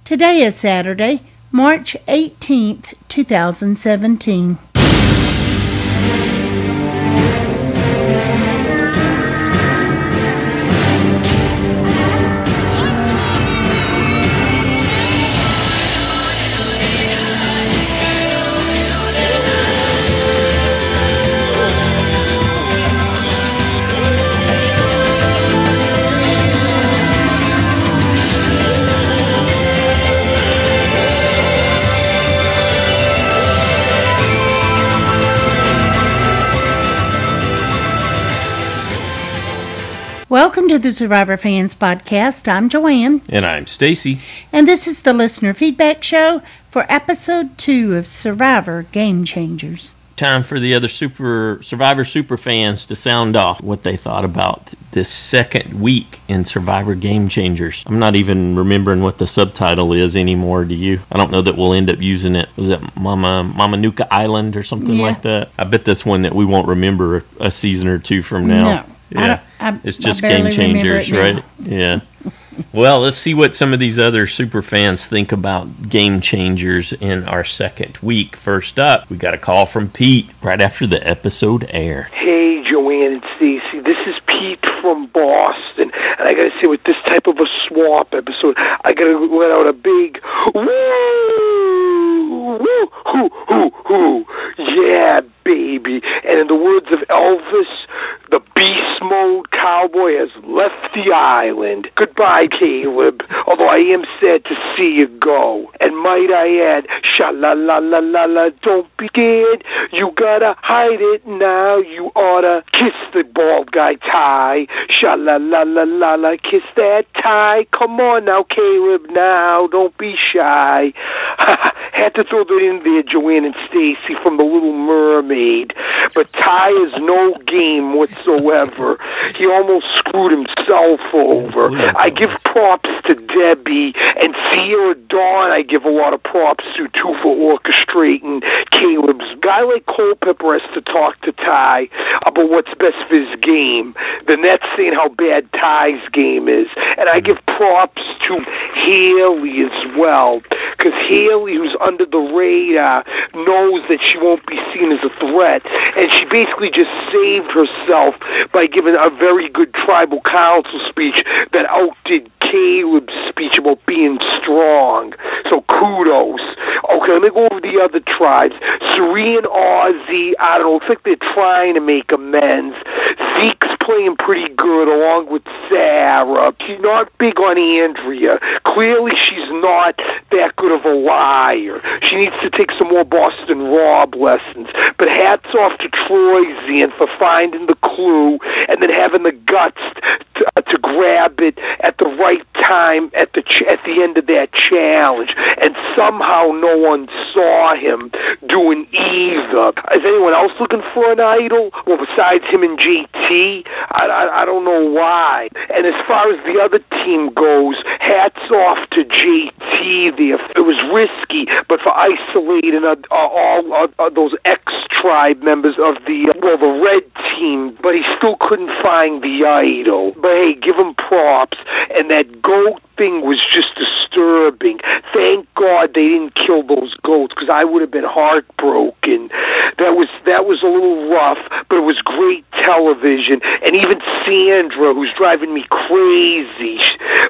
Today is Saturday, March 18th, 2017. Welcome to the Survivor Fans Podcast. I'm Joanne. And I'm Stacy. And this is the Listener Feedback Show for Episode 2 of Survivor Game Changers. Time for the other Survivor super fans to sound off what they thought about this second week in Survivor Game Changers. I'm not even remembering what the subtitle is anymore, do you? I don't know that we'll end up using it. Was it Mama Nuka Island or something like that? I bet that's one that we won't remember a season or two from now. No. Yeah. It's just Game Changers, right? Yeah. Well, let's see what some of these other super fans think about Game Changers in our second week. First up, we got a call from Pete right after the episode aired. Hey, Joanne and Stacy. This is Pete from Boston. And I got to say, with this type of a swap episode, I got to let out a big woo, woo, hoo, hoo, hoo. Yeah, baby. And in the words of Elvis, the beast mode cowboy has left the island. Goodbye, Caleb. Although I am sad to see you go. And might I add, sha-la-la-la-la-la, don't be scared. You gotta hide it now. You oughta kiss the bald guy tie. Sha-la-la-la-la-la, kiss that tie. Come on now, Caleb, now. Don't be shy. Had to throw that in there, Joanne and Stacy, from The Little Mermaid. But Ty is no game whatsoever. He almost screwed himself over. I give props to Debbie, and Sierra Dawn I give a lot of props to, too, for orchestrating Caleb's. Guy like Culpepper has to talk to Ty about what's best for his game. Then that's saying how bad Ty's game is. And I give props to Haley as well, because Haley, who's under the radar, knows that she won't be seen as a threat, and she basically just saved herself by giving a very good tribal council speech that outdid Caleb's speech about being strong. So kudos. Okay, let me go over the other tribes. Cirie and Ozzy, I don't know, looks like they're trying to make amends. Zeke's playing pretty good along with Sarah. She's not big on Andrea. Clearly she's not that good of a liar. She needs to take some more Boston Rob lessons. But hats off to Troyzan for finding the clue and then having the guts to grab it at the right time at the end of that challenge. And somehow no one saw him doing either. Is anyone else looking for an idol? Well, besides him and JT, I don't know why. And as far as the other team goes, hats off to JT there. It was risky, but for isolating all those ex-tribe members of the red team, but he still couldn't find the idol. But hey, give him props. And that goat thing was just disturbing. Thank God they didn't kill those goats, because I would have been heartbroken. That was a little rough, but it was great television. And even Sandra, who's driving me crazy,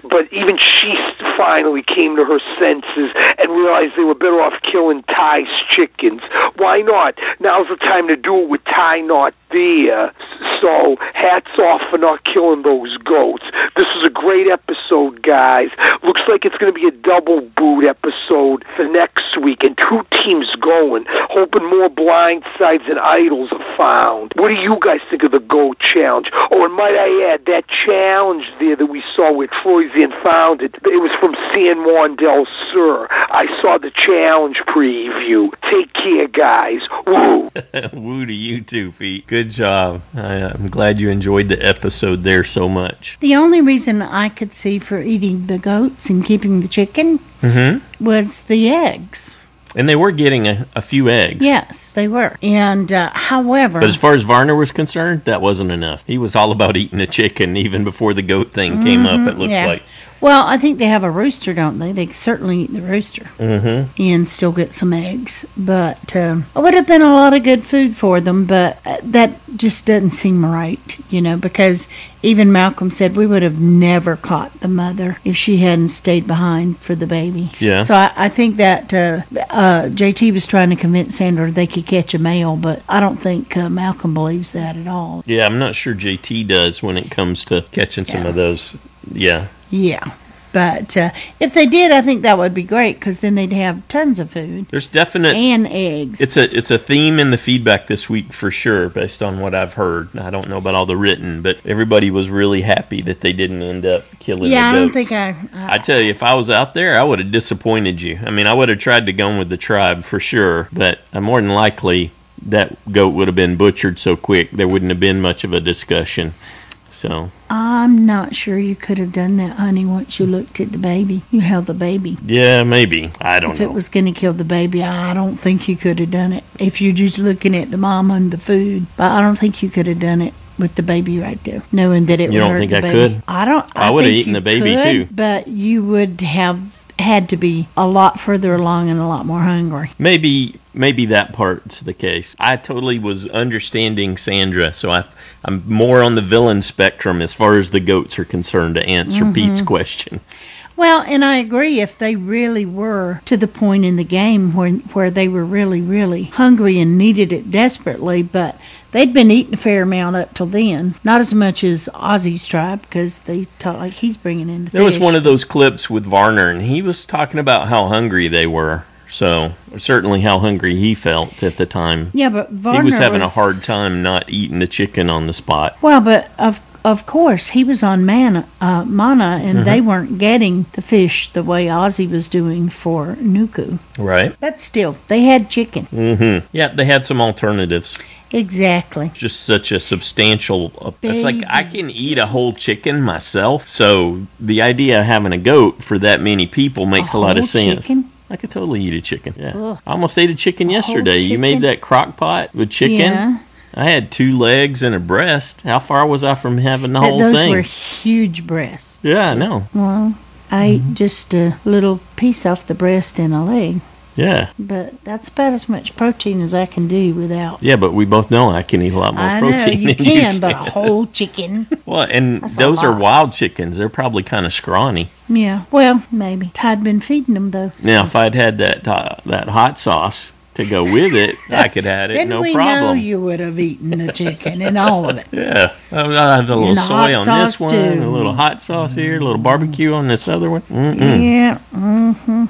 but even she finally came to her senses and realized they were better off killing Ty's chickens. Why not? Now's the time to do it with Ty not there. So hats off for not killing those goats. This was a great episode, guys. Looks like it's going to be a double boot episode for next week, and two teams going, hoping more blind sides and idols are found. What do you guys think of the GOAT challenge? Oh, and might I add, that challenge there that we saw where Troyzan found it was from San Juan del Sur. I saw the challenge preview. Take care, guys. Woo! Woo to you too, Pete. Good job. I'm glad you enjoyed the episode there so much. The only reason I could see for eating the goats and keeping the chicken was the eggs. And they were getting a few eggs. Yes, they were. And however... But as far as Varner was concerned, that wasn't enough. He was all about eating a chicken even before the goat thing came up, it looks like. Well, I think they have a rooster, don't they? They can certainly eat the rooster and still get some eggs. But it would have been a lot of good food for them, but that just doesn't seem right, because even Malcolm said we would have never caught the mother if she hadn't stayed behind for the baby. Yeah. So I think that JT was trying to convince Sandra they could catch a male, but I don't think Malcolm believes that at all. Yeah, I'm not sure JT does when it comes to catching some of those. Yeah. Yeah. But if they did, I think that would be great because then they'd have tons of food. There's definite and eggs. It's a theme in the feedback this week for sure, based on what I've heard. I don't know about all the written, but everybody was really happy that they didn't end up killing the goats. I don't think I tell you, if I was out there, I would have disappointed you. I mean, I would have tried to go with the tribe for sure, but more than likely that goat would have been butchered so quick there wouldn't have been much of a discussion. So I'm not sure you could have done that, honey, once you looked at the baby. You held the baby. Yeah, maybe. I don't know. If it was going to kill the baby, I don't think you could have done it. If you're just looking at the mama and the food, but I don't think you could have done it with the baby right there, knowing that it would hurt the baby. You don't think I could? I would have eaten the baby too. But you would have had to be a lot further along and a lot more hungry. Maybe that part's the case. I totally was understanding Sandra, so I'm more on the villain spectrum as far as the goats are concerned to answer Pete's question. Well, and I agree if they really were to the point in the game where they were really, really hungry and needed it desperately, but they'd been eating a fair amount up till then. Not as much as Ozzy's tribe because they talk like he's bringing in the fish. There was one of those clips with Varner, and he was talking about how hungry they were. So, certainly how hungry he felt at the time. Yeah, but Varner he was having a hard time not eating the chicken on the spot. Well, but of course, he was on Mana, and they weren't getting the fish the way Ozzy was doing for Nuku. Right. But still, they had chicken. Yeah, they had some alternatives. Exactly. Just such a substantial... It's like I can eat a whole chicken myself, so the idea of having a goat for that many people makes a lot of sense. Chicken? I could totally eat a chicken. Yeah. Ugh. I almost ate a chicken yesterday. Chicken? You made that crock pot with chicken? Yeah. I had 2 legs and a breast. How far was I from having the whole thing? thing? Those were huge breasts. Yeah, I know. Well, I ate just a little piece off the breast and a leg. Yeah. But that's about as much protein as I can do without. Yeah, but we both know I can eat a lot more protein than you can. But a whole chicken. Well, and those are wild chickens. They're probably kind of scrawny. Yeah, well, maybe. I'd been feeding them, though. Now, if I'd had that hot sauce to go with it, I could have it, no problem. Then we know you would have eaten the chicken and all of it. Yeah. I had a little soy on this one, too. a little hot sauce here, a little barbecue on this other one. Yeah.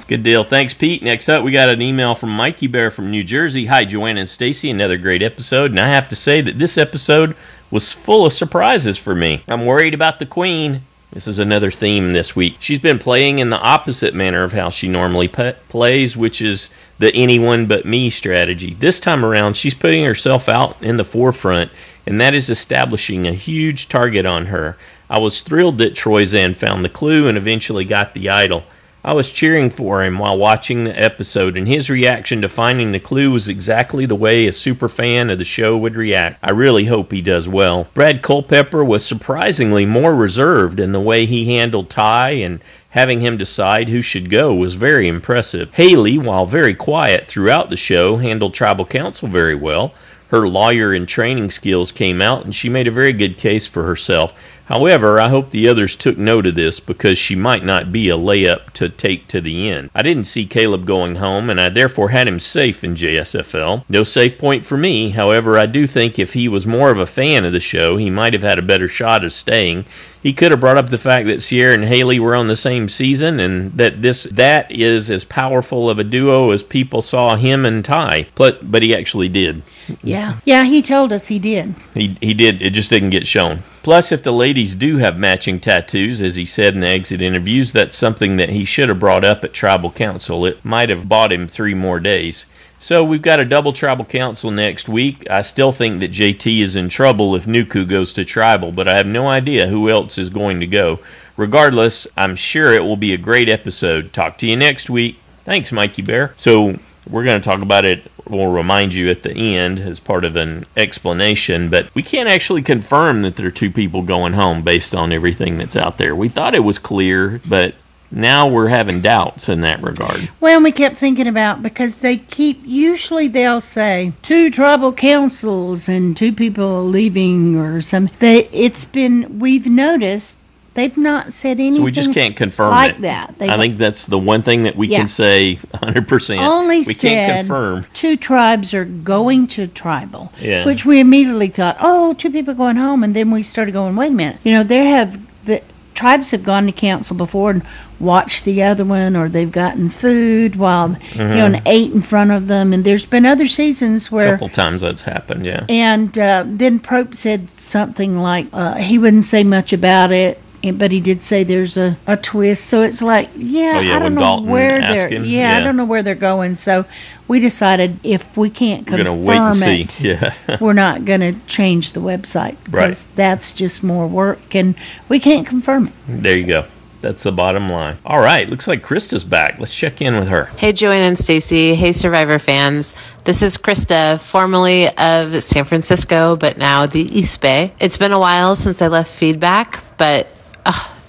Good deal. Thanks, Pete. Next up, we got an email from Mickeybear from New Jersey. Hi, Joanna and Stacy. Another great episode. And I have to say that this episode was full of surprises for me. I'm worried about the queen. This is another theme this week. She's been playing in the opposite manner of how she normally plays, which is the anyone but me strategy. This time around, she's putting herself out in the forefront, and that is establishing a huge target on her. I was thrilled that Troyzan found the clue and eventually got the idol. I was cheering for him while watching the episode, and his reaction to finding the clue was exactly the way a super fan of the show would react. I really hope he does well. Brad Culpepper was surprisingly more reserved, and the way he handled Ty and having him decide who should go was very impressive. Haley, while very quiet throughout the show, handled tribal council very well. Her lawyer and training skills came out, and she made a very good case for herself. However, I hope the others took note of this because she might not be a layup to take to the end. I didn't see Caleb going home, and I therefore had him safe in JSFL. No safe point for me. However, I do think if he was more of a fan of the show, he might have had a better shot of staying. He could have brought up the fact that Cirie and Haley were on the same season, and that is as powerful of a duo as people saw him and Ty. But he actually did. Yeah, he told us he did. He did. It just didn't get shown. Plus, if the ladies do have matching tattoos, as he said in the exit interviews, that's something that he should have brought up at Tribal Council. It might have bought him 3 more days. So we've got a double Tribal Council next week. I still think that JT is in trouble if Nuku goes to Tribal, but I have no idea who else is going to go. Regardless, I'm sure it will be a great episode. Talk to you next week. Thanks, Mickeybear. So We're going to talk about it. We'll remind you at the end as part of an explanation, but we can't actually confirm that there are 2 people going home based on everything that's out there. We thought it was clear, but now we're having doubts in that regard. Well, we kept thinking about, because usually they'll say 2 tribal councils and 2 people leaving or something. We've noticed they've not said anything. So we just can't confirm like it. that. I think that's the one thing that we can say 100%. Only we can't confirm. 2 tribes are going to tribal, yeah. Which we immediately thought, 2 people going home, and then we started going, wait a minute. The tribes have gone to council before and watched the other one, or they've gotten food while and ate in front of them, and there's been other seasons where a couple times that's happened, yeah. And then Prope said something like he wouldn't say much about it, but he did say there's a twist. So it's like, I don't know where I don't know where they're going. So we decided if we can't confirm wait and see. We're not going to change the website, because that's just more work, and we can't confirm it. There you go. That's the bottom line. All right, looks like Krista's back. Let's check in with her. Hey, Joanne and Stacy. Hey, Survivor fans. This is Krista, formerly of San Francisco, but now the East Bay. It's been a while since I left feedback, but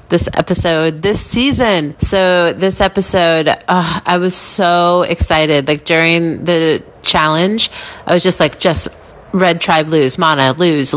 this season. So this episode, I was so excited. Like during the challenge, I was just Red Tribe lose, Mana lose.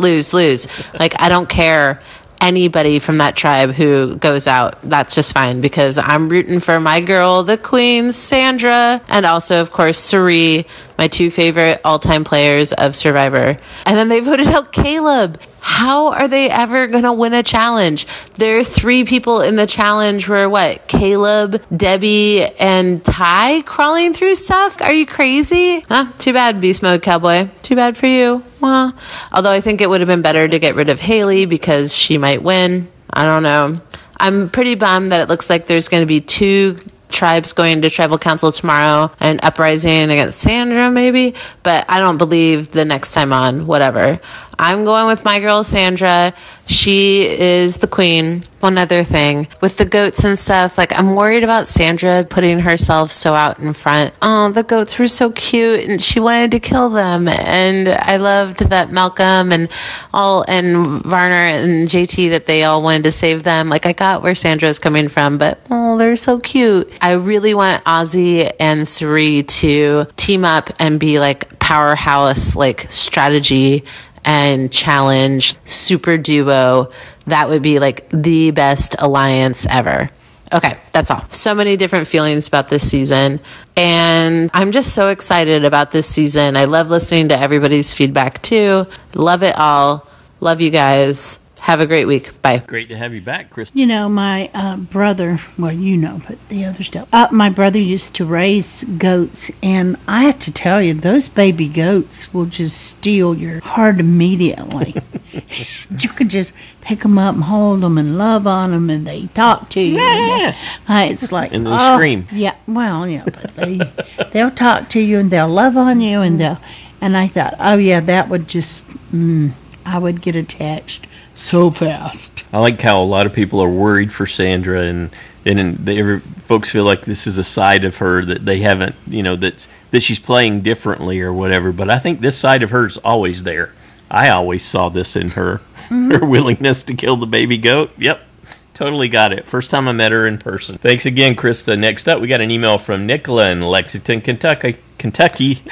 Like, I don't care anybody from that tribe who goes out. That's just fine, because I'm rooting for my girl, the queen, Sandra, and also, of course, Cirie, my 2 favorite all-time players of Survivor. And then they voted out Caleb. How are they ever going to win a challenge? There are 3 people in the challenge where Caleb, Debbie, and Ty crawling through stuff? Are you crazy? Too bad, Beast Mode Cowboy. Too bad for you. Well, although I think it would have been better to get rid of Haley, because she might win. I don't know. I'm pretty bummed that it looks like there's going to be 2 tribes going to tribal council tomorrow, and uprising against Sandra maybe, but I don't believe the next time on. Whatever. I'm going with my girl Sandra. She is the queen. One other thing with the goats and stuff, I'm worried about Sandra putting herself so out in front. Oh, the goats were so cute, and she wanted to kill them, and I loved that Malcolm and Varner and JT, that they all wanted to save them. I got where Sandra's coming from, but they're so cute. I really want Ozzy and Cirie to team up and be powerhouse strategy and challenge super duo. That would be the best alliance ever. Okay, that's all. So many different feelings about this season, and I'm just so excited about this season. I love listening to everybody's feedback too. Love it all. Love you guys. Have a great week. Bye. Great to have you back, Chris. My brother, but the others don't. My brother used to raise goats, and I have to tell you, those baby goats will just steal your heart immediately. You could just pick them up and hold them and love on them, and they talk to you. Yeah. It's and they scream. Yeah, but they'll talk to you, and they'll love on you, and I thought, that would just, I would get attached so fast. I like how a lot of people are worried for Sandra, and folks feel like this is a side of her that they haven't, that she's playing differently or whatever. But I think this side of her is always there. I always saw this in her, her willingness to kill the baby goat. Yep, totally got it. First time I met her in person. Thanks again, Krista. Next up, we got an email from Nicola in Lexington, Kentucky.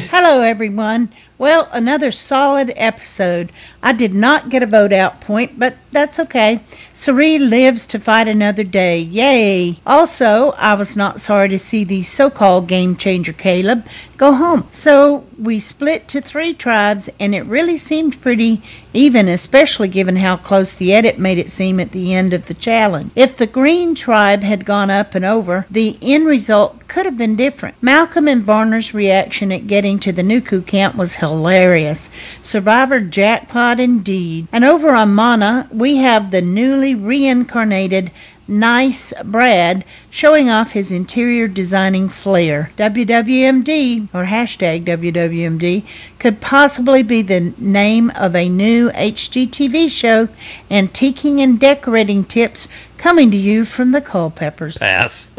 Hello, everyone. Well, another solid episode. I did not get a vote out point, but that's okay. Cirie lives to fight another day. Yay. Also, I was not sorry to see the so-called game changer Caleb go home. So we split to 3 tribes, and it really seemed pretty even, especially given how close the edit made it seem at the end of the challenge. If the green tribe had gone up and over, the end result could have been different. Malcolm and Varner's reaction at getting to the Nuku camp was hilarious. Survivor jackpot indeed. And over on Mana, we have the newly reincarnated Nice Brad showing off his interior designing flair. WWMD, or hashtag WWMD, could possibly be the name of a new HGTV show, antiquing and decorating tips coming to you from the Culpeppers. Pass.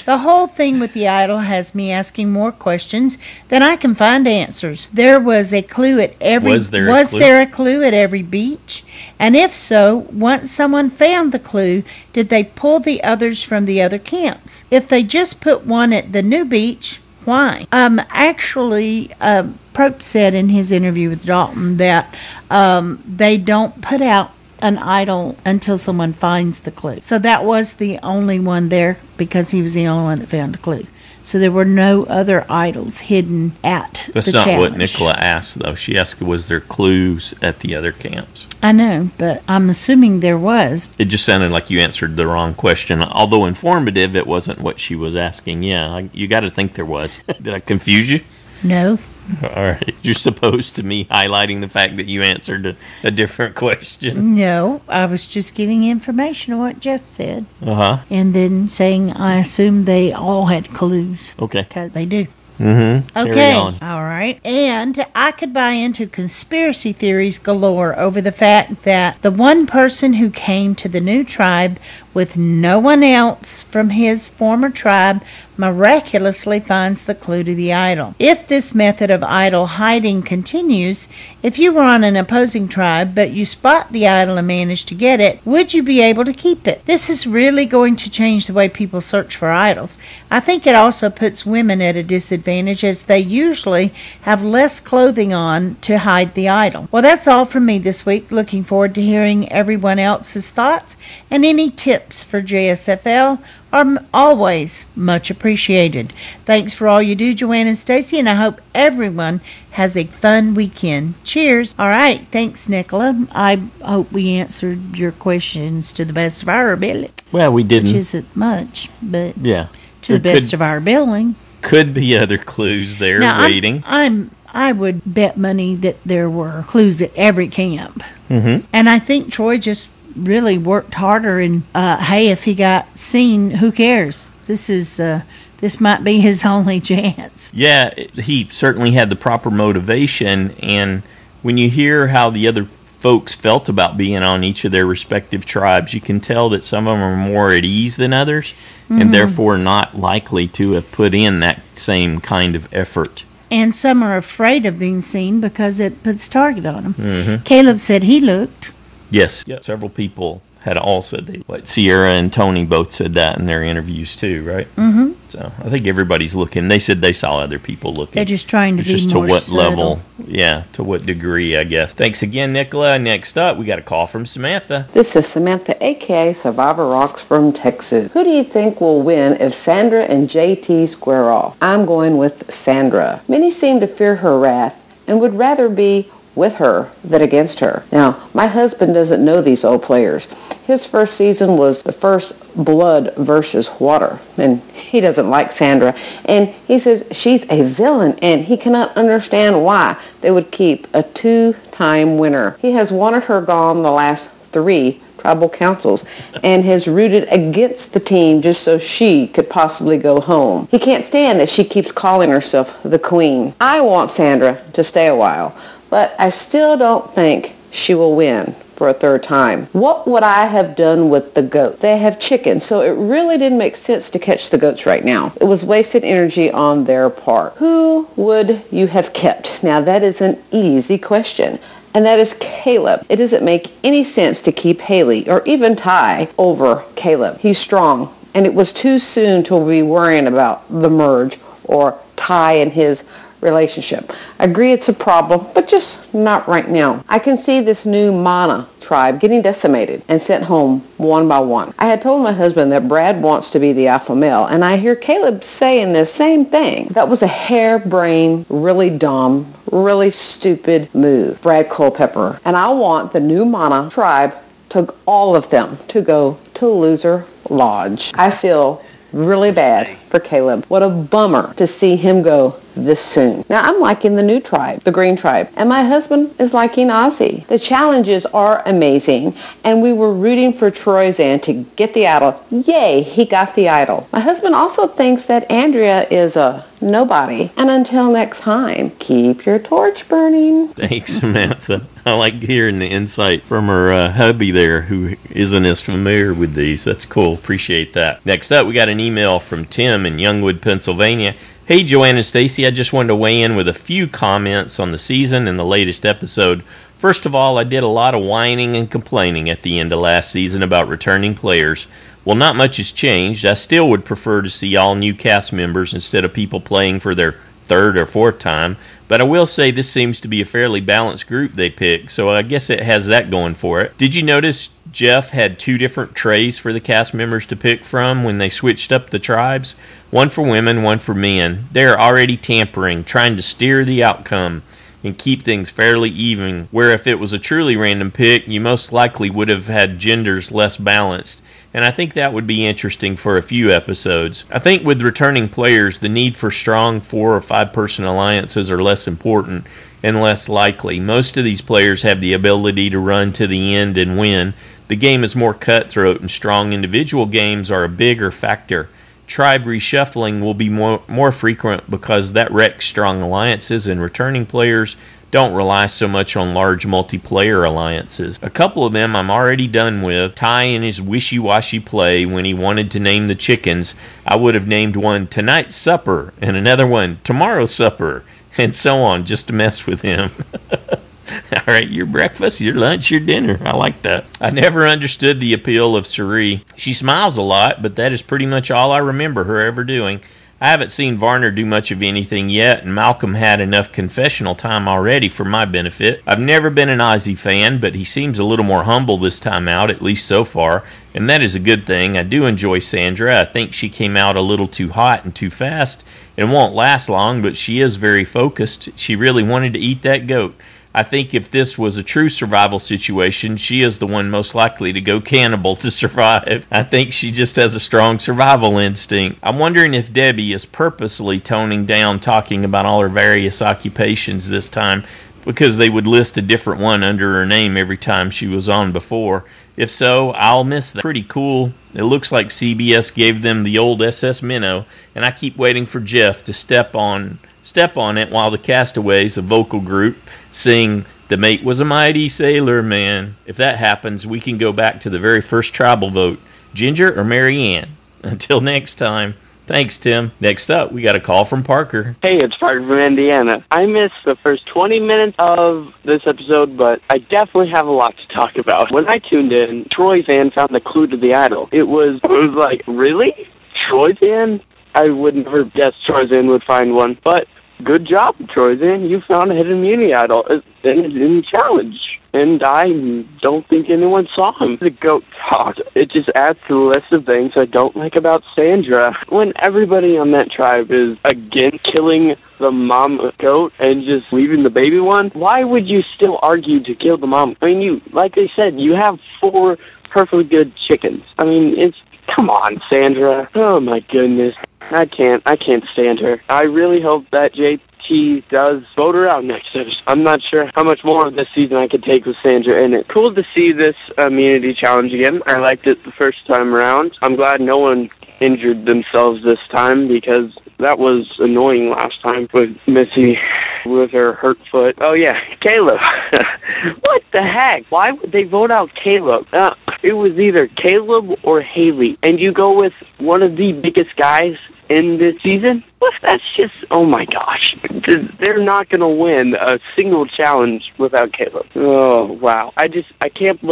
The whole thing with the idol has me asking more questions than I can find answers. There was a clue at every Was there a clue at every beach? And if so, once someone found the clue, did they pull the others from the other camps? If they just put one at the new beach, why? Actually, Prope said in his interview with Dalton that they don't put out an idol until someone finds the clue. So that was the only one there because he was the only one that found the clue. So there were no other idols hidden at That's the not challenge. what Nicola asked, though. She asked, was there clues at the other camps? I know, but I'm assuming there was. It just sounded like you answered the wrong question. Although informative, it wasn't what she was asking. Yeah, you got to think there was. Did I confuse you? No. All right. You're supposed to me highlighting the fact that you answered a different question. No, I was just giving information on what Jeff said. Uh-huh. And then saying I assume they all had clues. Okay. Because they do. Mm-hmm. Okay. Carry on. All right. And I could buy into conspiracy theories galore over the fact that the one person who came to the new tribe with no one else from his former tribe miraculously finds the clue to the idol. If this method of idol hiding continues, if you were on an opposing tribe but you spot the idol and manage to get it, would you be able to keep it? This is really going to change the way people search for idols. I think it also puts women at a disadvantage as they usually have less clothing on to hide the idol. Well, that's all from me this week. Looking forward to hearing everyone else's thoughts and any tips for JSFL are always much appreciated. Thanks for all you do, Joanne and Stacy, and I hope everyone has a fun weekend. Cheers. All right. Thanks, Nicola. I hope we answered your questions to the best of our ability. Well, we didn't. Which isn't much, but Yeah. to the best of our ability. Could be other clues there Now, waiting. I would bet money that there were clues at every camp. Mm-hmm. And I think Troy just really worked harder and hey, if he got seen, who cares? This might be his only chance. Yeah, he certainly had the proper motivation, and when you hear how the other folks felt about being on each of their respective tribes, you can tell that some of them are more at ease than others, and therefore not likely to have put in that same kind of effort. And some are afraid of being seen because it puts target on them. Mm-hmm. Caleb said he looked. Yes, several people had all said they. What Ciara and Tony both said that in their interviews too, right? Mm-hmm. So I think everybody's looking. They said they saw other people looking. They're just trying to It's be just more to what subtle. level? Yeah, to what degree? I guess. Thanks again, Nicola. Next up, we got a call from Samantha. This is Samantha, a.k.a. Survivor Rocks from Texas. Who do you think will win if Sandra and JT square off? I'm going with Sandra. Many seem to fear her wrath and would rather be with her than against her. Now, my husband doesn't know these old players. His first season was the first blood versus water, and he doesn't like Sandra, and he says she's a villain, and he cannot understand why they would keep a two-time winner. He has wanted her gone the last 3 tribal councils and has rooted against the team just so she could possibly go home. He can't stand that she keeps calling herself the queen. I want Sandra to stay a while, but I still don't think she will win for a 3rd time. What would I have done with the goat? They have chickens, so it really didn't make sense to catch the goats right now. It was wasted energy on their part. Who would you have kept? Now that is an easy question. And that is Caleb. It doesn't make any sense to keep Haley or even Ty over Caleb. He's strong, and it was too soon to be worrying about the merge or Ty and his relationship. I agree it's a problem, but just not right now. I can see this new Mana tribe getting decimated and sent home one by one. I had told my husband that Brad wants to be the alpha male, and I hear Caleb saying the same thing. That was a harebrained, really dumb, really stupid move, Brad Culpepper. And I want the new Mana tribe to all of them to go to Loser Lodge. I feel really bad for Caleb. What a bummer to see him go this soon. Now I'm liking the new tribe, the green tribe, and my husband is liking Ozzy. The challenges are amazing, and we were rooting for Troyzan to get the idol. Yay, he got the idol. My husband also thinks that Andrea is a nobody. And until next time, keep your torch burning. Thanks, Samantha. I like hearing the insight from her hubby there, who isn't as familiar with these. That's cool. Appreciate that. Next up, we got an email from Tim in Youngwood, Pennsylvania. Hey, Joanne and Stacy, I just wanted to weigh in with a few comments on the season and the latest episode. First of all, I did a lot of whining and complaining at the end of last season about returning players. Well, not much has changed. I still would prefer to see all new cast members instead of people playing for their third or fourth time, but I will say this seems to be a fairly balanced group they picked, so I guess it has that going for it. Did you notice Jeff had 2 different trays for the cast members to pick from when they switched up the tribes? One for women, one for men. They're already tampering, trying to steer the outcome and keep things fairly even, where if it was a truly random pick, you most likely would have had genders less balanced. And I think that would be interesting for a few episodes. I think with returning players, the need for strong 4 or 5 person alliances are less important and less likely. Most of these players have the ability to run to the end and win. The game is more cutthroat, and strong individual games are a bigger factor. Tribe reshuffling will be more frequent because that wrecks strong alliances, and returning players don't rely so much on large multiplayer alliances. A couple of them I'm already done with. Ty and his wishy-washy play when he wanted to name the chickens. I would have named one Tonight's Supper and another one Tomorrow's Supper, and so on, just to mess with him. All right, your breakfast, your lunch, your dinner. I like that. I never understood the appeal of Cirie. She smiles a lot, but that is pretty much all I remember her ever doing. I haven't seen Varner do much of anything yet, and Malcolm had enough confessional time already for my benefit. I've never been an Ozzy fan, but he seems a little more humble this time out, at least so far, and that is a good thing. I do enjoy Sandra. I think she came out a little too hot and too fast and won't last long, but she is very focused. She really wanted to eat that goat. I think if this was a true survival situation, she is the one most likely to go cannibal to survive. I think she just has a strong survival instinct. I'm wondering if Debbie is purposely toning down talking about all her various occupations this time, because they would list a different one under her name every time she was on before. If so, I'll miss that. Pretty cool. It looks like CBS gave them the old SS Minnow, and I keep waiting for Jeff to step on it while the Castaways, a vocal group, sing "The Mate Was a Mighty Sailor Man." If that happens, we can go back to the very first tribal vote, Ginger or Mary Ann. Until next time, thanks, Tim. Next up, we got a call from Parker. Hey, it's Parker from Indiana. I missed the first 20 minutes of this episode, but I definitely have a lot to talk about. When I tuned in, Troyzan found the clue to the idol. It was like, really? Troyzan? I would never guess Troyzan would find one, but good job, Troyzan. You found a hidden immunity idol in the challenge, and I don't think anyone saw him. The goat talk. It just adds to the list of things I don't like about Sandra. When everybody on that tribe is against killing the mom goat and just leaving the baby one, why would you still argue to kill the mom? I mean, like they said, you have 4 perfectly good chickens. I mean, come on, Sandra. Oh my goodness. I can't stand her. I really hope that JT does vote her out next episode. I'm not sure how much more of this season I could take with Sandra in it. Cool to see this immunity challenge again. I liked it the first time around. I'm glad no one injured themselves this time, because that was annoying last time with Missy with her hurt foot. Oh yeah, Caleb. What the heck? Why would they vote out Caleb? It was either Caleb or Haley, and you go with one of the biggest guys in this season? Well, that's just, oh my gosh. They're not going to win a single challenge without Caleb. Oh, wow. I can't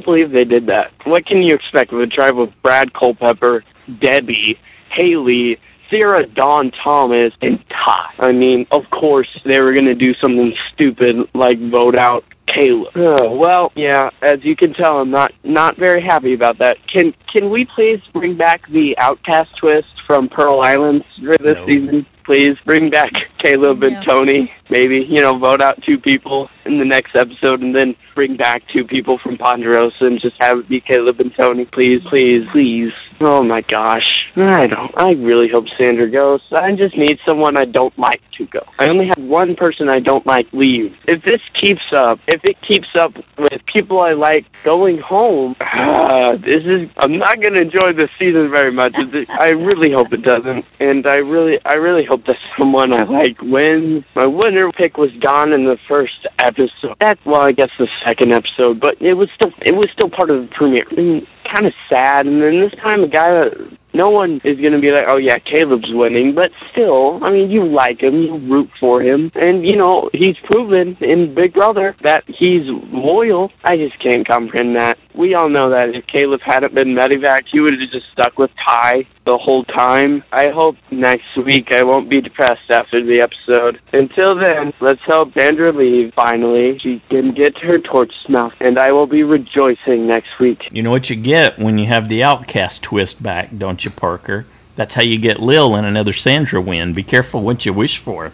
believe they did that. What can you expect with a tribe of Brad, Culpepper, Debbie, Haley, Sarah, Dawn, Thomas, and Ty? I mean, of course they were going to do something stupid like vote out Caleb. Oh, well, yeah, as you can tell, I'm not very happy about that. Can we please bring back the Outcast twist from Pearl Islands for this season? Please bring back Caleb and Tony. Maybe, vote out 2 people in the next episode, and then bring back 2 people from Ponderosa and just have it be Caleb and Tony. Please, please, please. Oh my gosh. I really hope Sandra goes. I just need someone I don't like to go. I only have one person I don't like leave. If it keeps up with people I like going home, I'm not going to enjoy this season very much. I really hope hope it doesn't. And I really hope that someone I like wins. My winner pick was gone in the first episode. I guess the second episode, but it was still part of the premiere. I mean, kind of sad. And then this time, a guy that no one is going to be like, oh yeah, Caleb's winning, but still, I mean, you like him, you root for him, and he's proven in Big Brother that he's loyal. I just can't comprehend that. We all know that if Caleb hadn't been medevac, he would have just stuck with Ty the whole time. I hope next week I won't be depressed after the episode. Until then, let's help Sandra leave, finally. She can get her torch snuffed, and I will be rejoicing next week. You know what you get when you have the outcast twist back, don't you, Parker? That's how you get Lil and another Sandra win. Be careful what you wish for.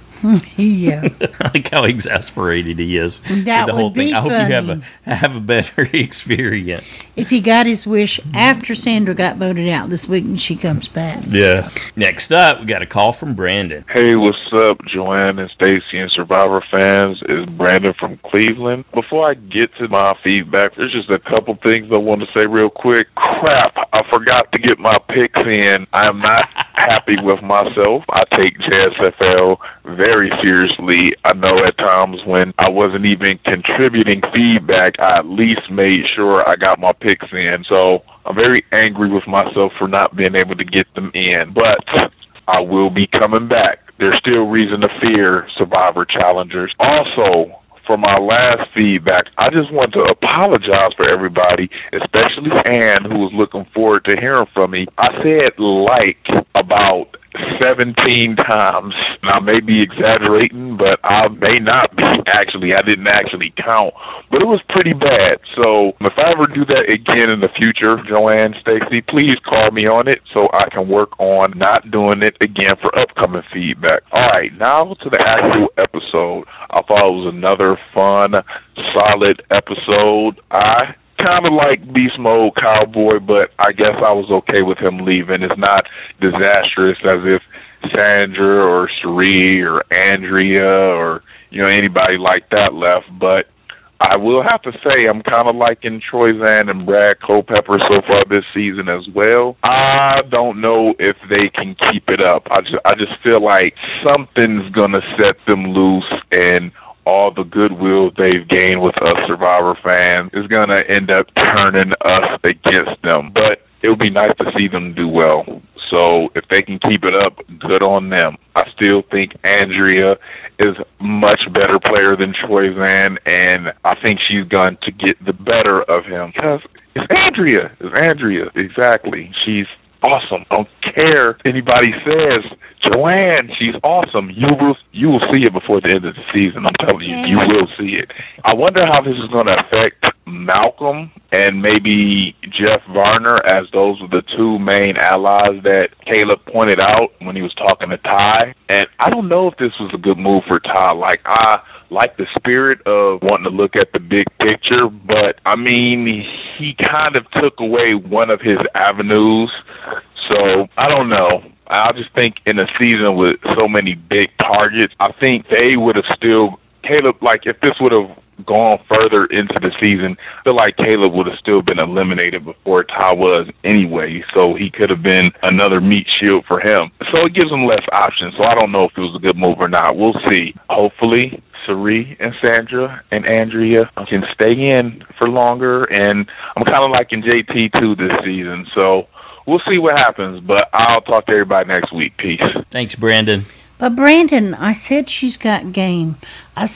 Yeah. I like how exasperated he is. That the whole would be thing. I hope funny. you have a better experience. If he got his wish after Sandra got voted out this week and she comes back. Yeah. Next up, we got a call from Brandon. Hey, what's up, Joanne and Stacy and Survivor fans? It's Brandon from Cleveland. Before I get to my feedback, there's just a couple things I want to say real quick. Crap, I forgot to get my picks in. I am not happy with myself. I take JSFL very seriously. I know at times when I wasn't even contributing feedback, I at least made sure I got my picks in. So I'm very angry with myself for not being able to get them in. But I will be coming back. There's still reason to fear Survivor challengers. Also, for my last feedback, I just want to apologize for everybody, especially Ann, who was looking forward to hearing from me. I said like about 17 times. And I may be exaggerating, but I may not be actually. I didn't actually count. But it was pretty bad. So if I ever do that again in the future, Joanne, Stacy, please call me on it so I can work on not doing it again for upcoming feedback. All right, now to the actual episode. I thought it was another fun, solid episode. I kind of like Beast Mode Cowboy, but I guess I was okay with him leaving. It's not disastrous as if Sandra or Cirie or Andrea or anybody like that left. But I will have to say I'm kind of liking Troyzan and Brad Culpepper so far this season as well. I don't know if they can keep it up. I just feel like something's gonna set them loose, and all the goodwill they've gained with us Survivor fans is going to end up turning us against them. But it would be nice to see them do well. So if they can keep it up, good on them. I still think Andrea is a much better player than Troyzan, and I think she's going to get the better of him. Because it's Andrea. It's Andrea. Exactly. She's awesome. I don't care if anybody says, Joanne, she's awesome. You will see it before the end of the season. I'm telling you, you will see it. I wonder how this is going to affect Malcolm and maybe Jeff Varner, as those are the two main allies that Caleb pointed out when he was talking to Ty. And I don't know if this was a good move for Ty. Like, I like the spirit of wanting to look at the big picture, but, I mean, he kind of took away one of his avenues. So, I don't know. I just think in a season with so many big targets, I think they would have still, Caleb, like if this would have gone further into the season, I feel like Caleb would have still been eliminated before Ty was anyway, so he could have been another meat shield for him. So it gives him less options, so I don't know if it was a good move or not. We'll see. Hopefully, Cirie and Sandra and Andrea can stay in for longer, and I'm kind of liking JT too this season, so we'll see what happens, but I'll talk to everybody next week. Peace. Thanks, Brandon. But Brandon, I said she's got game.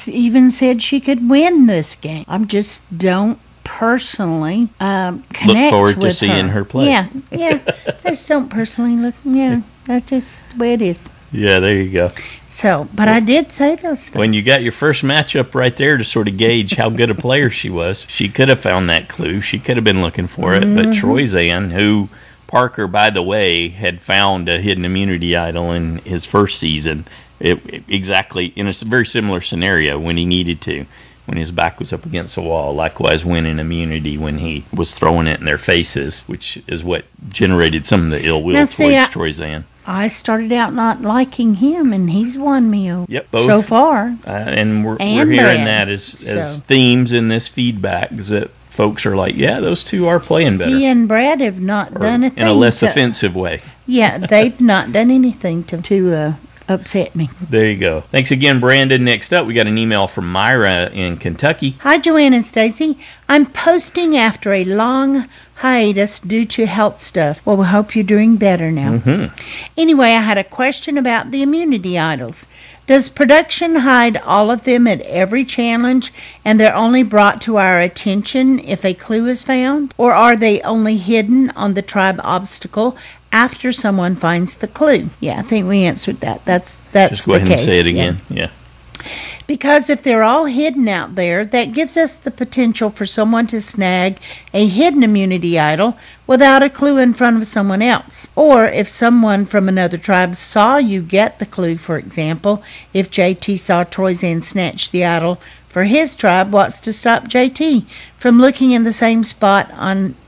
Even said she could win this game. I just don't personally connect look forward with to seeing her play. Yeah. I just don't personally look. Yeah, that's just the way it is. Yeah, there you go. So, but I did say those things. When you got your first matchup right there to sort of gauge how good a player she was, she could have found that clue. She could have been looking for it. But Troyzan, who Parker, by the way, had found a hidden immunity idol in his first season, exactly in a very similar scenario when he needed to, when his back was up against the wall. Likewise, winning immunity when he was throwing it in their faces, which is what generated some of the ill will towards Troyzan. I started out not liking him, and he's won me both, so far. And we're hearing that as themes in this feedback, that folks are like, yeah, those two are playing better. He and Brad have not done a thing. In a less offensive way. Yeah, they've not done anything to upset me. There you go. Thanks again, Brandon. Next up, we got an email from Myra in Kentucky. Hi, Joanne and Stacy. I'm posting after a long hiatus due to health stuff. Well, we hope you're doing better now. Anyway, I had a question about the immunity idols. Does production hide all of them at every challenge, and they're only brought to our attention if a clue is found? Or are they only hidden on the tribe obstacle after someone finds the clue? Yeah, I think we answered that. That's Just go the ahead case. and say it again. Yeah. Because if they're all hidden out there, that gives us the potential for someone to snag a hidden immunity idol without a clue in front of someone else. Or if someone from another tribe saw you get the clue, for example, if JT saw Troyzan snatch the idol for his tribe, what's to stop JT from looking in the same spot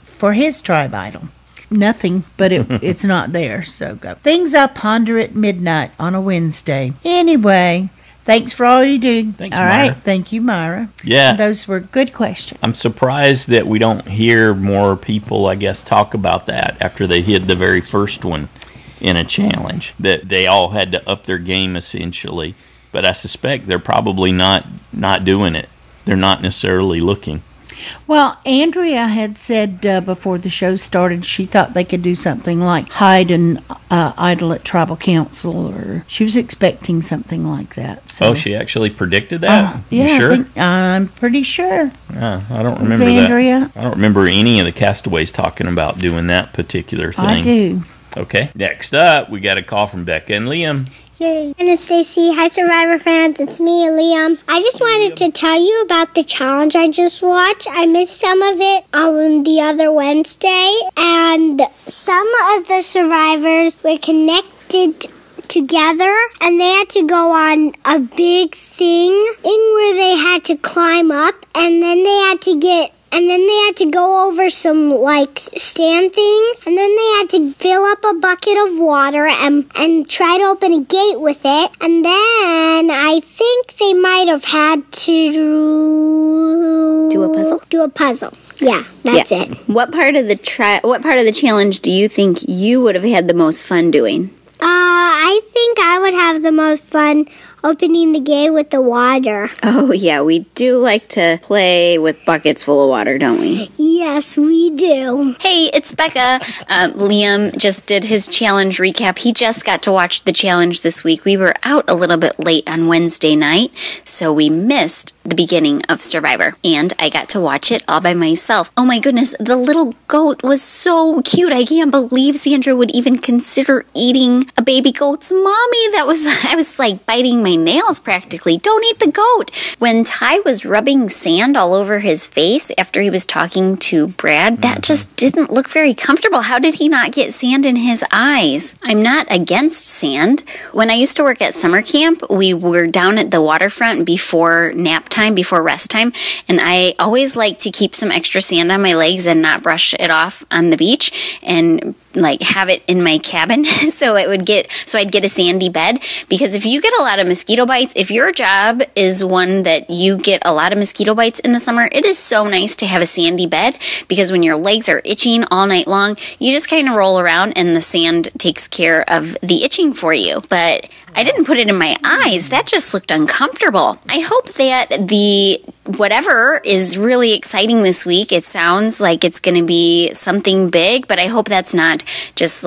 for his tribe idol? Nothing, but it's not there, so go. Things I ponder at midnight on a Wednesday. Anyway, thanks for all you do. Thanks, all Myra. right, thank you, Myra. Yeah. Those were good questions. I'm surprised that we don't hear more people, I guess, talk about that after they hid the very first one in a challenge. That they all had to up their game, essentially. But I suspect they're probably not doing it. They're not necessarily looking. Well, Andrea had said before the show started she thought they could do something like hide an idol at tribal council, or she was expecting something like that. So. Oh, she actually predicted that? Yeah, you sure? I'm pretty sure. I don't remember Andrea? that. I don't remember any of the castaways talking about doing that particular thing. I do. Okay. Next up, we got a call from Becca and Liam. Yay. And Stacy, hi Survivor fans, it's me, Liam. I just wanted to tell you about the challenge I just watched. I missed some of it on the other Wednesday, and some of the survivors were connected together, and they had to go on a big thing where they had to climb up, and then they had to go over some, stand things, and then they had to fill up a bucket of water and try to open a gate with it, and then I think they might have had to do a puzzle. Do a puzzle. Yeah, that's it. What part of the challenge do you think you would have had the most fun doing? I think I would have the most fun opening the gate with the water. Oh, yeah, we do like to play with buckets full of water, don't we? Yes, we do. Hey, it's Becca. Liam just did his challenge recap. He just got to watch the challenge this week. We were out a little bit late on Wednesday night, so we missed the beginning of Survivor, and I got to watch it all by myself. Oh my goodness, the little goat was so cute. I can't believe Sandra would even consider eating a baby goat's mommy. I was like biting my nails practically. Don't eat the goat. When Ty was rubbing sand all over his face after he was talking to Brad, that just didn't look very comfortable. How did he not get sand in his eyes? I'm not against sand. When I used to work at summer camp, we were down at the waterfront before nap time, before rest time, and I always like to keep some extra sand on my legs and not brush it off on the beach, and have it in my cabin so I'd get a sandy bed, because if you get a lot of mosquito bites, if your job is one that you get a lot of mosquito bites in the summer, it is so nice to have a sandy bed, because when your legs are itching all night long, you just kind of roll around and the sand takes care of the itching for you. But I didn't put it in my eyes. That just looked uncomfortable. I hope that the whatever is really exciting this week. It sounds like it's going to be something big, but I hope that's not just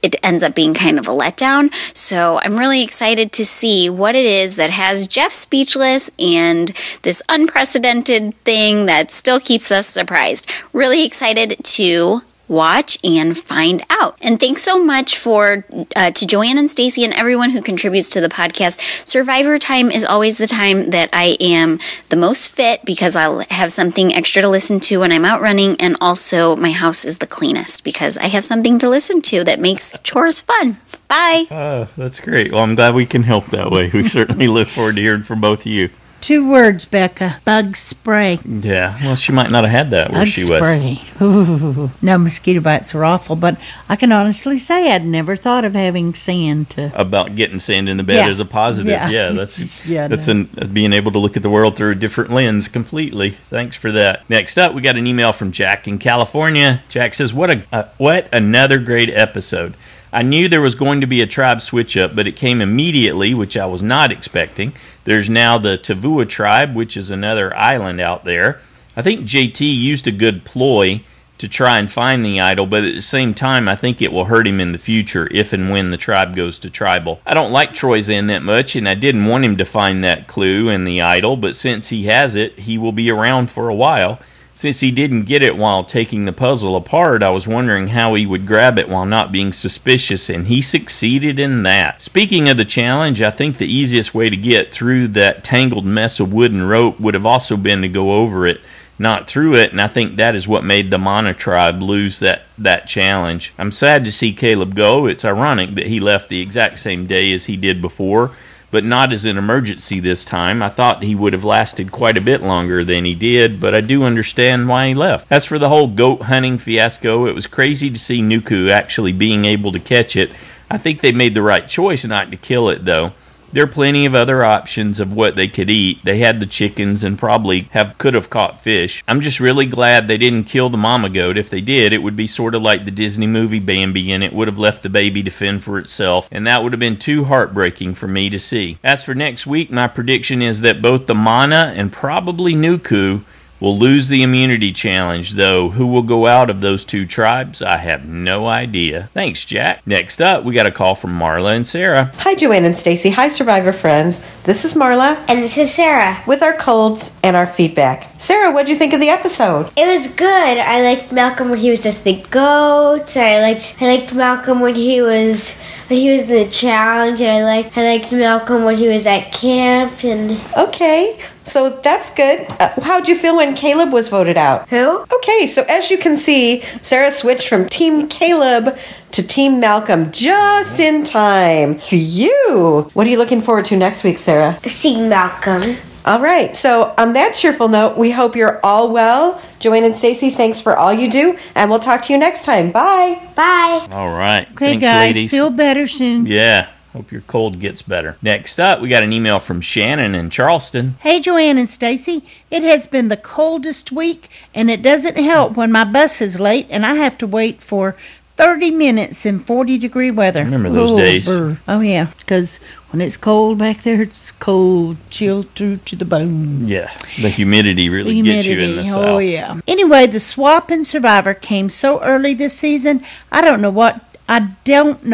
it ends up being kind of a letdown. So I'm really excited to see what it is that has Jeff speechless and this unprecedented thing that still keeps us surprised. Really excited to watch and find out. And thanks so much to Joanne and Stacy and everyone who contributes to the podcast. Survivor time is always the time that I am the most fit, because I'll have something extra to listen to when I'm out running, and also my house is the cleanest because I have something to listen to that makes chores fun. Bye. That's great. Well, I'm glad we can help that way. We certainly look forward to hearing from both of you. 2 words, Becca. Bug spray. Yeah, well, she might not have had that where she was. Bug spray. Ooh. No, mosquito bites are awful, but I can honestly say I'd never thought of having sand to... About getting sand in the bed as a positive. Yeah, that's being able to look at the world through a different lens completely. Thanks for that. Next up, we got an email from Jack in California. Jack says, what another great episode. I knew there was going to be a tribe switch-up, but it came immediately, which I was not expecting. There's now the Tavua tribe, which is another island out there. I think JT used a good ploy to try and find the idol, but at the same time, I think it will hurt him in the future if and when the tribe goes to tribal. I don't like Troyzan that much, and I didn't want him to find that clue and the idol, but since he has it, he will be around for a while. Since he didn't get it while taking the puzzle apart, I was wondering how he would grab it while not being suspicious, and he succeeded in that. Speaking of the challenge, I think the easiest way to get through that tangled mess of wood and rope would have also been to go over it, not through it, and I think that is what made the Mana tribe lose that challenge. I'm sad to see Caleb go. It's ironic that he left the exact same day as he did before, but not as an emergency this time. I thought he would have lasted quite a bit longer than he did, but I do understand why he left. As for the whole goat hunting fiasco, it was crazy to see Nuku actually being able to catch it. I think they made the right choice not to kill it, though. There are plenty of other options of what they could eat. They had the chickens and probably could have caught fish. I'm just really glad they didn't kill the mama goat. If they did, it would be sort of like the Disney movie Bambi, and it would have left the baby to fend for itself, and that would have been too heartbreaking for me to see. As for next week, my prediction is that both the Mana and probably Nuku will lose the immunity challenge, though who will go out of those two tribes, I have no idea. Thanks, Jack. Next up, we got a call from Marla and Sarah. Hi, Joanne and Stacy. Hi, Survivor friends. This is Marla. And this is Sarah. With our colds and our feedback. Sarah, what'd you think of the episode? It was good. I liked Malcolm when he was just the goat. I liked Malcolm when he was the challenge, and I liked Malcolm when he was at camp. And okay, so that's good. How'd you feel when Caleb was voted out? Who? Okay, so as you can see, Sarah switched from Team Caleb to Team Malcolm just in time. Phew! What are you looking forward to next week, Sarah? Seeing Malcolm. All right, so on that cheerful note, we hope you're all well. Joanne and Stacy, thanks for all you do, and we'll talk to you next time. Bye. Bye. All right. Okay, Thanks, guys, ladies. feel better soon. Yeah. Hope your cold gets better. Next up, we got an email from Shannon in Charleston. Hey, Joanne and Stacy. It has been the coldest week, and it doesn't help when my bus is late and I have to wait for 30 minutes in 40-degree weather. I remember those days. Brr. Oh, yeah, because when it's cold back there, it's cold, chilled through to the bone. Yeah, the humidity really gets you in the south. Oh, yeah. Anyway, the swap in Survivor came so early this season, I don't know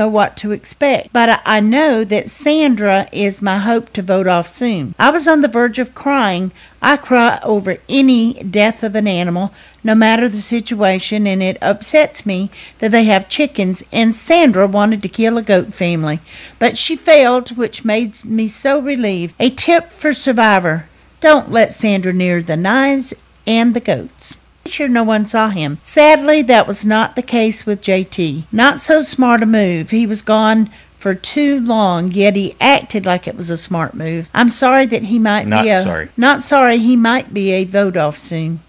what to expect, but I know that Sandra is my hope to vote off soon. I was on the verge of crying. I cry over any death of an animal, no matter the situation, and it upsets me that they have chickens, and Sandra wanted to kill a goat family, but she failed, which made me so relieved. A tip for Survivor: don't let Sandra near the knives and the goats. Sure no one saw him. Sadly, that was not the case with JT. Not so smart a move. He was gone for too long, yet he acted like it was a smart move. I'm sorry that he might he might be a vote off soon.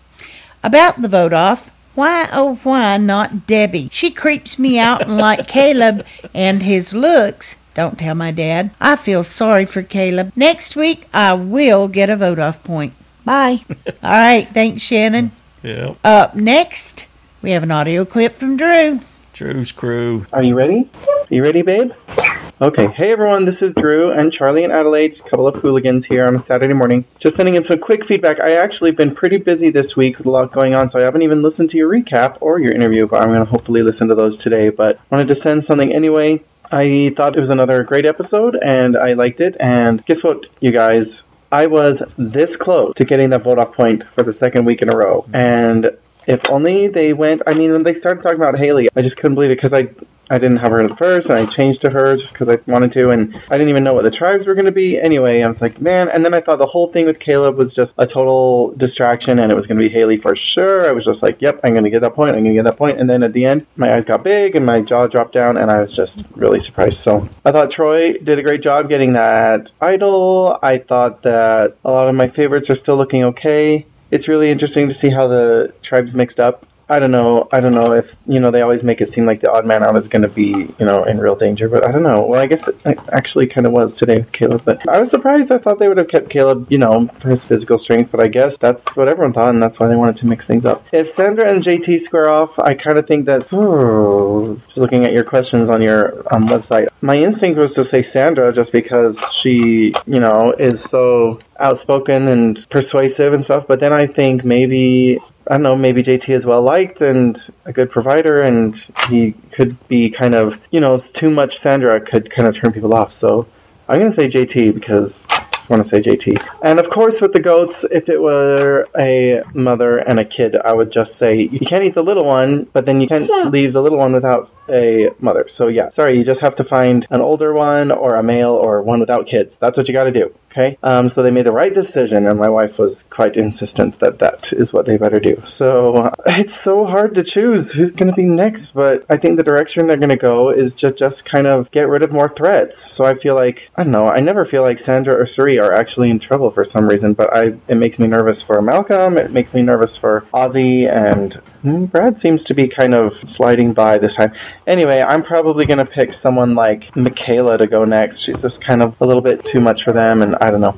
About the vote off, why not Debbie? She creeps me out, and like Caleb and his looks, don't tell my dad. I feel sorry for Caleb. Next week I will get a vote off point. Bye. All right, thanks, Shannon. Yep. Up next, we have an audio clip from Drew. Drew's crew. Are you ready? You ready, babe? Okay. Hey, everyone. This is Drew and Charlie in Adelaide. A couple of hooligans here on a Saturday morning. Just sending in some quick feedback. I actually been pretty busy this week with a lot going on, so I haven't even listened to your recap or your interview, but I'm going to hopefully listen to those today. But wanted to send something anyway. I thought it was another great episode, and I liked it. And guess what, you guys? I was this close to getting that vote-off point for the second week in a row. And if only they went... I mean, when they started talking about Haley, I just couldn't believe it because I didn't have her at first, and I changed to her just because I wanted to, and I didn't even know what the tribes were going to be. Anyway, I was like, man, and then I thought the whole thing with Caleb was just a total distraction, and it was going to be Haley for sure. I was just like, yep, I'm going to get that point, and then at the end, my eyes got big, and my jaw dropped down, and I was just really surprised. So I thought Troy did a great job getting that idol. I thought that a lot of my favorites are still looking okay. It's really interesting to see how the tribes mixed up. I don't know if, they always make it seem like the odd man out is going to be, in real danger, but I don't know. Well, I guess it actually kind of was today with Caleb, but I was surprised. I thought they would have kept Caleb, for his physical strength, but I guess that's what everyone thought, and that's why they wanted to mix things up. If Sandra and JT square off, I kind of think that's, just looking at your questions on your website, my instinct was to say Sandra just because she, is so outspoken and persuasive and stuff, but then I think maybe JT is well liked and a good provider, and he could be kind of, too much Sandra could kind of turn people off. So I'm going to say JT because I just want to say JT. And of course with the goats, if it were a mother and a kid, I would just say you can't eat the little one, but then you can't leave the little one without a mother. So yeah, sorry, you just have to find an older one or a male or one without kids. That's what you got to do. Okay, so they made the right decision, and my wife was quite insistent that is what they better do. So it's so hard to choose who's going to be next, but I think the direction they're going to go is just kind of get rid of more threats. So I feel like, I don't know, I never feel like Sandra or Cirie are actually in trouble for some reason, but it makes me nervous for Malcolm, it makes me nervous for Ozzy, and Brad seems to be kind of sliding by this time. Anyway, I'm probably going to pick someone like Michaela to go next. She's just kind of a little bit too much for them, and I don't know.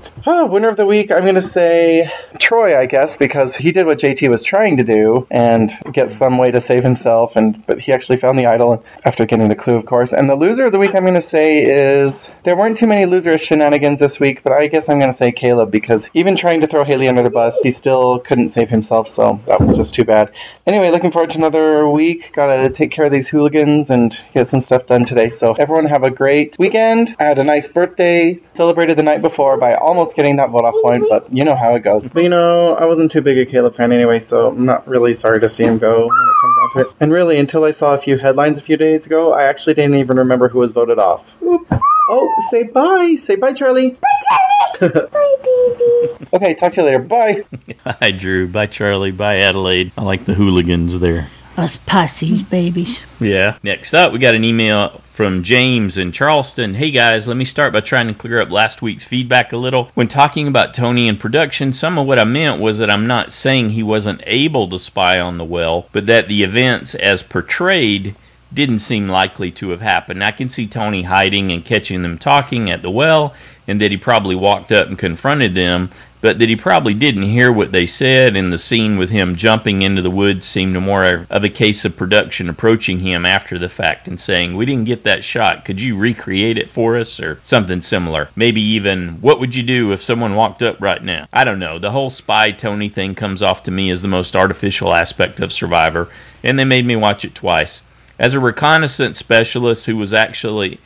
Winner of the week, I'm going to say Troy, I guess, because he did what JT was trying to do and get some way to save himself, but he actually found the idol after getting the clue, of course. And the loser of the week, I'm going to say is, there weren't too many loser shenanigans this week, but I guess I'm going to say Caleb, because even trying to throw Haley under the bus, he still couldn't save himself, so that was just too bad. Anyway, looking forward to another week. Gotta take care of these hooligans and get some stuff done today. So everyone have a great weekend. I had a nice birthday. Celebrated the night before by almost getting that vote off point, but you know how it goes. But I wasn't too big a Caleb fan anyway, so I'm not really sorry to see him go when it comes down to it. And really, until I saw a few headlines a few days ago, I actually didn't even remember who was voted off. Oop. Oh, say bye. Say bye, Charlie. Bye, Charlie. Bye, baby. Okay, talk to you later. Bye. Hi, Drew. Bye, Charlie. Bye, Adelaide. I like the hooligans there. Us Pisces babies. Yeah. Next up, we got an email from James in Charleston. Hey guys, let me start by trying to clear up last week's feedback a little. When talking about Tony in production, some of what I meant was that I'm not saying he wasn't able to spy on the well, but that the events as portrayed didn't seem likely to have happened. I can see Tony hiding and catching them talking at the well, and that he probably walked up and confronted them, but that he probably didn't hear what they said, and the scene with him jumping into the woods seemed more of a case of production approaching him after the fact and saying, we didn't get that shot, could you recreate it for us, or something similar. Maybe even, what would you do if someone walked up right now? I don't know. The whole spy Tony thing comes off to me as the most artificial aspect of Survivor, and they made me watch it twice. As a reconnaissance specialist who has actually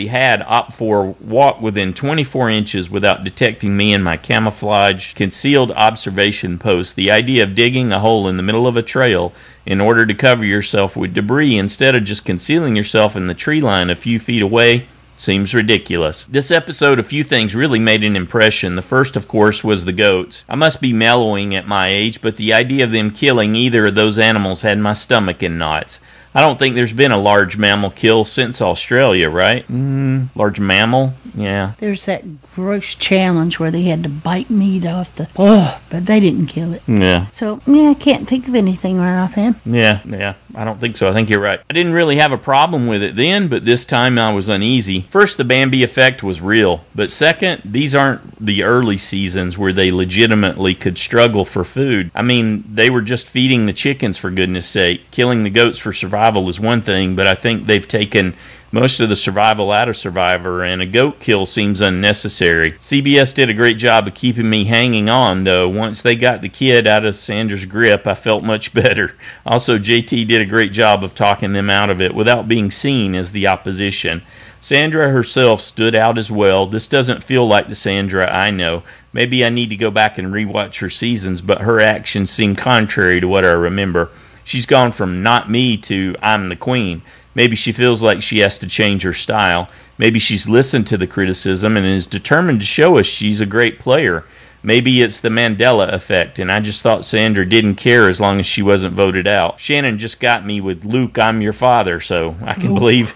had OPFOR walk within 24 inches without detecting me in my camouflage concealed observation post, the idea of digging a hole in the middle of a trail in order to cover yourself with debris instead of just concealing yourself in the tree line a few feet away seems ridiculous. This episode, a few things really made an impression. The first, of course, was the goats. I must be mellowing at my age, but the idea of them killing either of those animals had my stomach in knots. I don't think there's been a large mammal kill since Australia, right? Large mammal? Yeah. There's that gross challenge where they had to bite meat off the... but they didn't kill it. Yeah. So, I can't think of anything right offhand. Yeah. I don't think so. I think you're right. I didn't really have a problem with it then, but this time I was uneasy. First, the Bambi effect was real. But second, these aren't the early seasons where they legitimately could struggle for food. I mean, they were just feeding the chickens, for goodness sake. Killing the goats for survival is one thing, but I think they've taken most of the survival out of Survivor, and a goat kill seems unnecessary. CBS did a great job of keeping me hanging on, though. Once they got the kid out of Sandra's grip, I felt much better. Also, JT did a great job of talking them out of it without being seen as the opposition. Sandra herself stood out as well. This doesn't feel like the Sandra I know. Maybe I need to go back and rewatch her seasons, but her actions seem contrary to what I remember. She's gone from not me to I'm the queen. Maybe she feels like she has to change her style. Maybe she's listened to the criticism and is determined to show us she's a great player. Maybe it's the Mandela effect, and I just thought Sandra didn't care as long as she wasn't voted out. Shannon just got me with Luke, I'm your father, so I can believe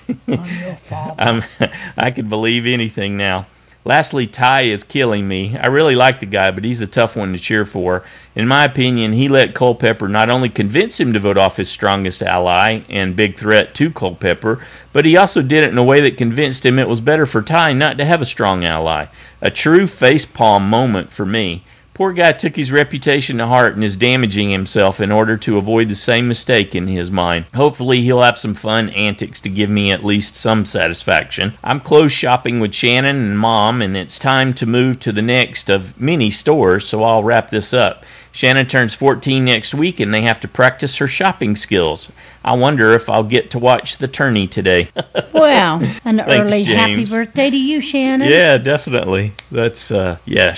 I can believe anything now. Lastly, Ty is killing me. I really like the guy, but he's a tough one to cheer for. In my opinion, he let Culpepper not only convince him to vote off his strongest ally and big threat to Culpepper, but he also did it in a way that convinced him it was better for Ty not to have a strong ally. A true facepalm moment for me. Poor guy took his reputation to heart and is damaging himself in order to avoid the same mistake in his mind. Hopefully he'll have some fun antics to give me at least some satisfaction. I'm clothes shopping with Shannon and Mom, and it's time to move to the next of many stores, so I'll wrap this up. Shannon turns 14 next week, and they have to practice her shopping skills. I wonder if I'll get to watch the tourney today. Well, an Thanks, early happy James. birthday to you, Shannon. Yeah, definitely. That's,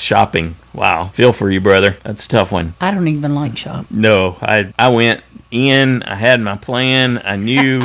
shopping. Wow. Feel for you, brother. That's a tough one. I don't even like shopping. No, I went in. I had my plan. I knew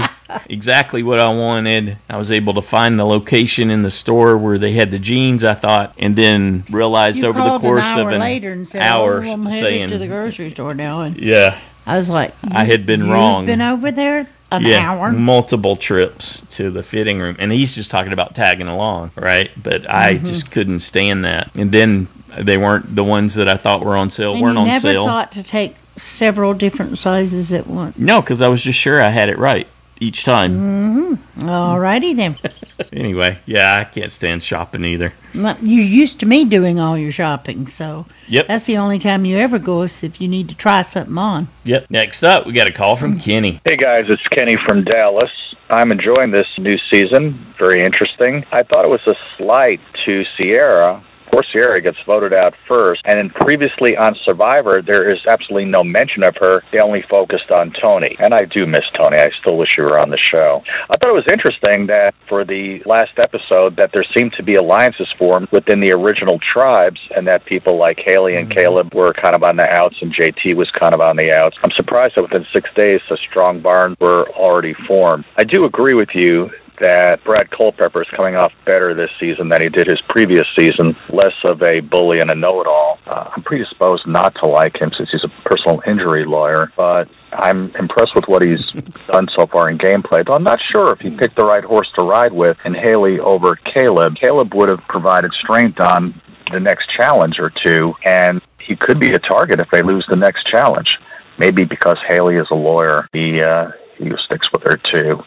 exactly what I wanted. I was able to find the location in the store where they had the jeans, I thought, and then realized You over the called course an hour of an later and said, hour I'm headed saying, to the grocery store now. And yeah, I was like, I had been wrong. You've been over there an yeah, hour? multiple trips to the fitting room. And he's just talking about tagging along, right? But I just couldn't stand that. And then they weren't the ones that I thought were on sale, And weren't you on never sale. thought to take several different sizes at once. No, because I was just sure I had it right each time. Alrighty then. Anyway, yeah, I can't stand shopping either. Well, you're used to me doing all your shopping, so Yep. that's the only time you ever go is if you need to try something on. Yep. Next up, we got a call from Kenny. Hey guys, it's Kenny from Dallas. I'm enjoying this new season. Very interesting. I thought it was a slight to Sierra. Of course, Sierra gets voted out first, and then previously on Survivor, there is absolutely no mention of her. They only focused on Tony, and I do miss Tony. I still wish you were on the show. I thought it was interesting that for the last episode that there seemed to be alliances formed within the original tribes, and that people like Haley and Caleb were kind of on the outs, and JT was kind of on the outs. I'm surprised that within 6 days, a strong barn were already formed. I do agree with you that Brad Culpepper is coming off better this season than he did his previous season, less of a bully and a know-it-all. I'm predisposed not to like him since he's a personal injury lawyer, but I'm impressed with what he's done so far in gameplay, though I'm not sure if he picked the right horse to ride with in Haley over Caleb. Caleb would have provided strength on the next challenge or two, and he could be a target if they lose the next challenge. Maybe because Haley is a lawyer, he sticks with her too.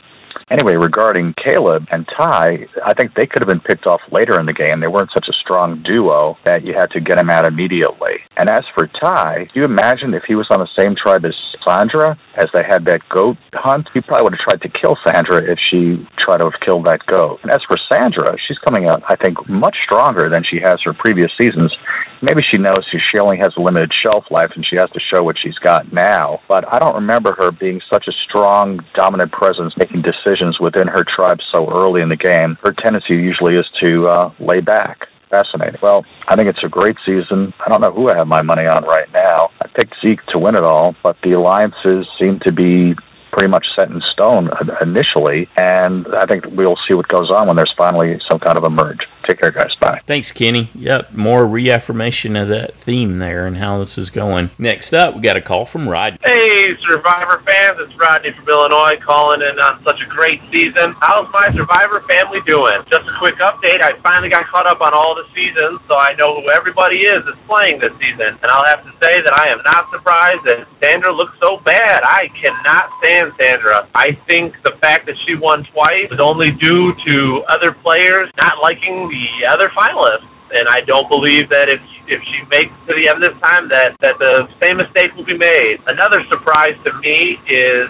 Anyway, regarding Caleb and Ty, I think they could have been picked off later in the game. They weren't such a strong duo that you had to get him out immediately. And as for Ty, do you imagine if he was on the same tribe as Sandra, as they had that goat hunt? He probably would have tried to kill Sandra if she tried to have killed that goat. And as for Sandra, she's coming out, I think, much stronger than she has her previous seasons. Maybe she knows she only has a limited shelf life and she has to show what she's got now. But I don't remember her being such a strong, dominant presence, making decisions within her tribe so early in the game. Her tendency usually is to lay back. Fascinating. Well, I think it's a great season. I don't know who I have my money on right now. I picked Zeke to win it all, but the alliances seem to be pretty much set in stone initially, and I think we'll see what goes on when there's finally some kind of a merge. Take care, guys. Bye. Thanks, Kenny. Yep, more reaffirmation of that theme there and how this is going. Next up, we got a call from Rodney. Hey, Survivor fans, it's Rodney from Illinois calling in on such a great season. How's my Survivor family doing? Just a quick update, I finally got caught up on all the seasons, so I know who everybody is that's playing this season. And I'll have to say that I am not surprised that Sandra looks so bad. I cannot stand Sandra. I think the fact that she won twice is only due to other players not liking the other finalists. And I don't believe that if she makes it to the end of this time that the same mistake will be made. Another surprise to me is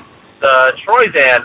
Troyzan.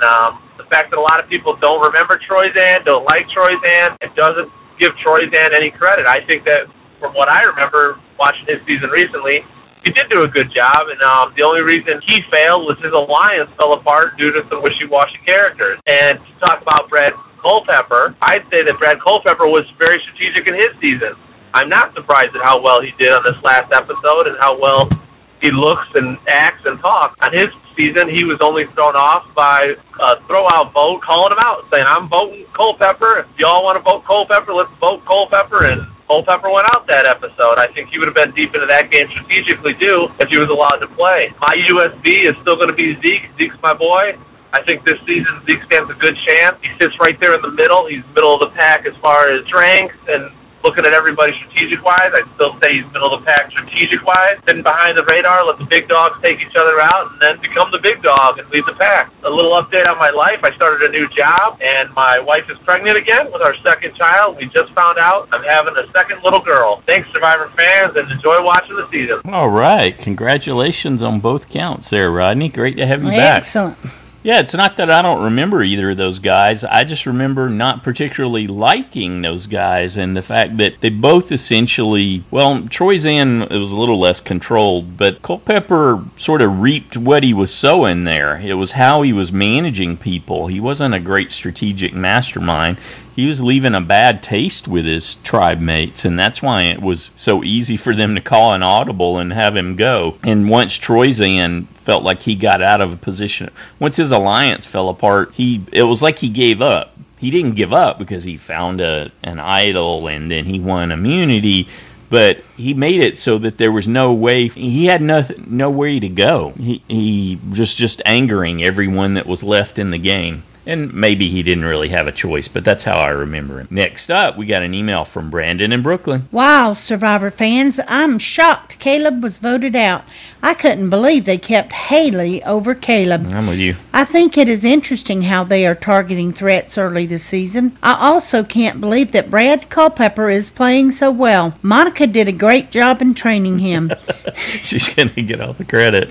The fact that a lot of people don't remember Troyzan, don't like Troyzan, and doesn't give Troyzan any credit. I think that from what I remember watching his season recently, he did do a good job, and the only reason he failed was his alliance fell apart due to some wishy-washy characters. And to talk about Brad Culpepper, I'd say that Brad Culpepper was very strategic in his season. I'm not surprised at how well he did on this last episode and how well he looks and acts and talks. On his season, he was only thrown off by a throw-out vote, calling him out, saying, I'm voting Culpepper. If y'all want to vote Culpepper, let's vote Culpepper. And Culpepper went out that episode. I think he would have been deep into that game strategically, too, if he was allowed to play. My USB is still going to be Zeke. Zeke's my boy. I think this season Zeke stands a good chance. He sits right there in the middle. He's middle of the pack as far as strength and looking at everybody strategic-wise, I'd still say he's middle of the pack strategic-wise. Sitting behind the radar, let the big dogs take each other out, and then become the big dog and lead the pack. A little update on my life. I started a new job, and my wife is pregnant again with our second child. We just found out I'm having a second little girl. Thanks, Survivor fans, and enjoy watching the season. All right. Congratulations on both counts there, Rodney. Great to have you back. Excellent. Yeah, it's not that I don't remember either of those guys. I just remember not particularly liking those guys and the fact that they both essentially, well, Troyzan was a little less controlled, but Culpepper sort of reaped what he was sowing there. It was how he was managing people. He wasn't a great strategic mastermind. He was leaving a bad taste with his tribe mates, and that's why it was so easy for them to call an audible and have him go. And once Troyzan felt like he got out of a position, once his alliance fell apart, it was like he gave up. He didn't give up because he found an idol and then he won immunity, but he made it so that there was no way, he had no way to go. He was just angering everyone that was left in the game. And maybe he didn't really have a choice, but that's how I remember him. Next up, we got an email from Brandon in Brooklyn. Wow, Survivor fans, I'm shocked Caleb was voted out. I couldn't believe they kept Haley over Caleb. I'm with you. I think it is interesting how they are targeting threats early this season. I also can't believe that Brad Culpepper is playing so well. Monica did a great job in training him. She's going to get all the credit.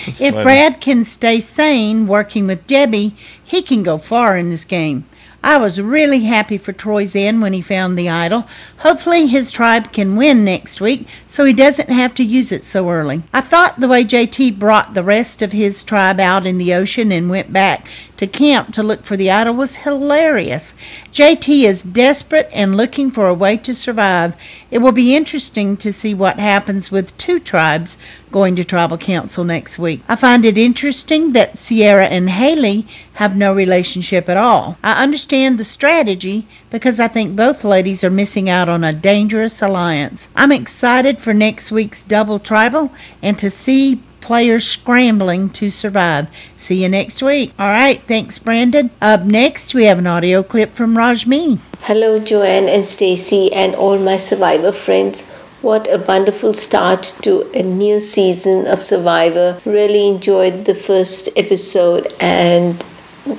That's if funny. Brad can stay sane working with Debbie, he can go far in this game. I was really happy for Troyzan when he found the idol. Hopefully his tribe can win next week so he doesn't have to use it so early. I thought the way JT brought the rest of his tribe out in the ocean and went back to camp to look for the idol was hilarious. JT is desperate and looking for a way to survive. It will be interesting to see what happens with two tribes going to tribal council next week. I find it interesting that Cirie and Haley have no relationship at all. I understand the strategy because I think both ladies are missing out on a dangerous alliance. I'm excited for next week's double tribal and to see players scrambling to survive. See you next week. All right, thanks, Brandon. Up next, we have an audio clip from Rashmi. Hello, Joanne and Stacy and all my Survivor friends. What a wonderful start to a new season of Survivor. Really enjoyed the first episode, and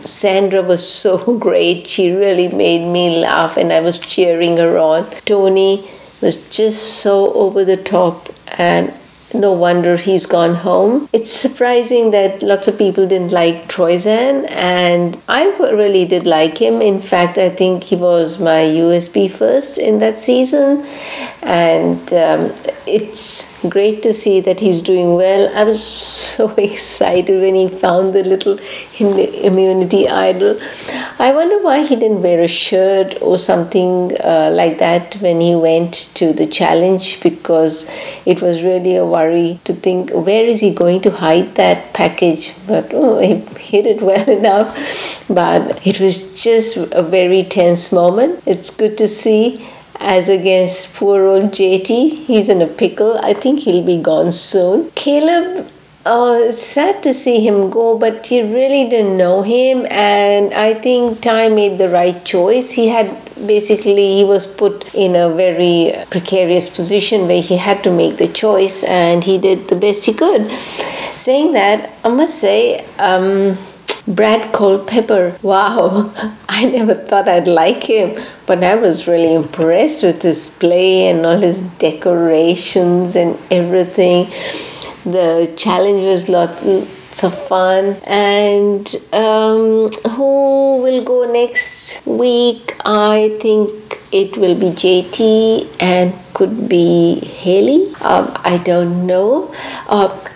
Sandra was so great. She really made me laugh and I was cheering her on. Tony was just so over the top, and no wonder he's gone home. It's surprising that lots of people didn't like Troyzan, and I really did like him. In fact, I think he was my USB first in that season, and it's great to see that he's doing well. I was so excited when he found the little immunity idol. I wonder why he didn't wear a shirt or something like that when he went to the challenge, because it was really a worry to think, where is he going to hide that package? But he hid it well enough. But it was just a very tense moment. It's good to see. As against poor old JT, he's in a pickle. I think he'll be gone soon. Caleb, it's sad to see him go, but you really didn't know him, and I think Ty made the right choice. He was put in a very precarious position where he had to make the choice, and he did the best he could. Saying that, I must say, Brad Culpepper, wow, I never thought I'd like him, but I was really impressed with his play and all his decorations and everything. The challenge was lots of fun. And who will go next week? I think it will be JT and could be Haley. I don't know.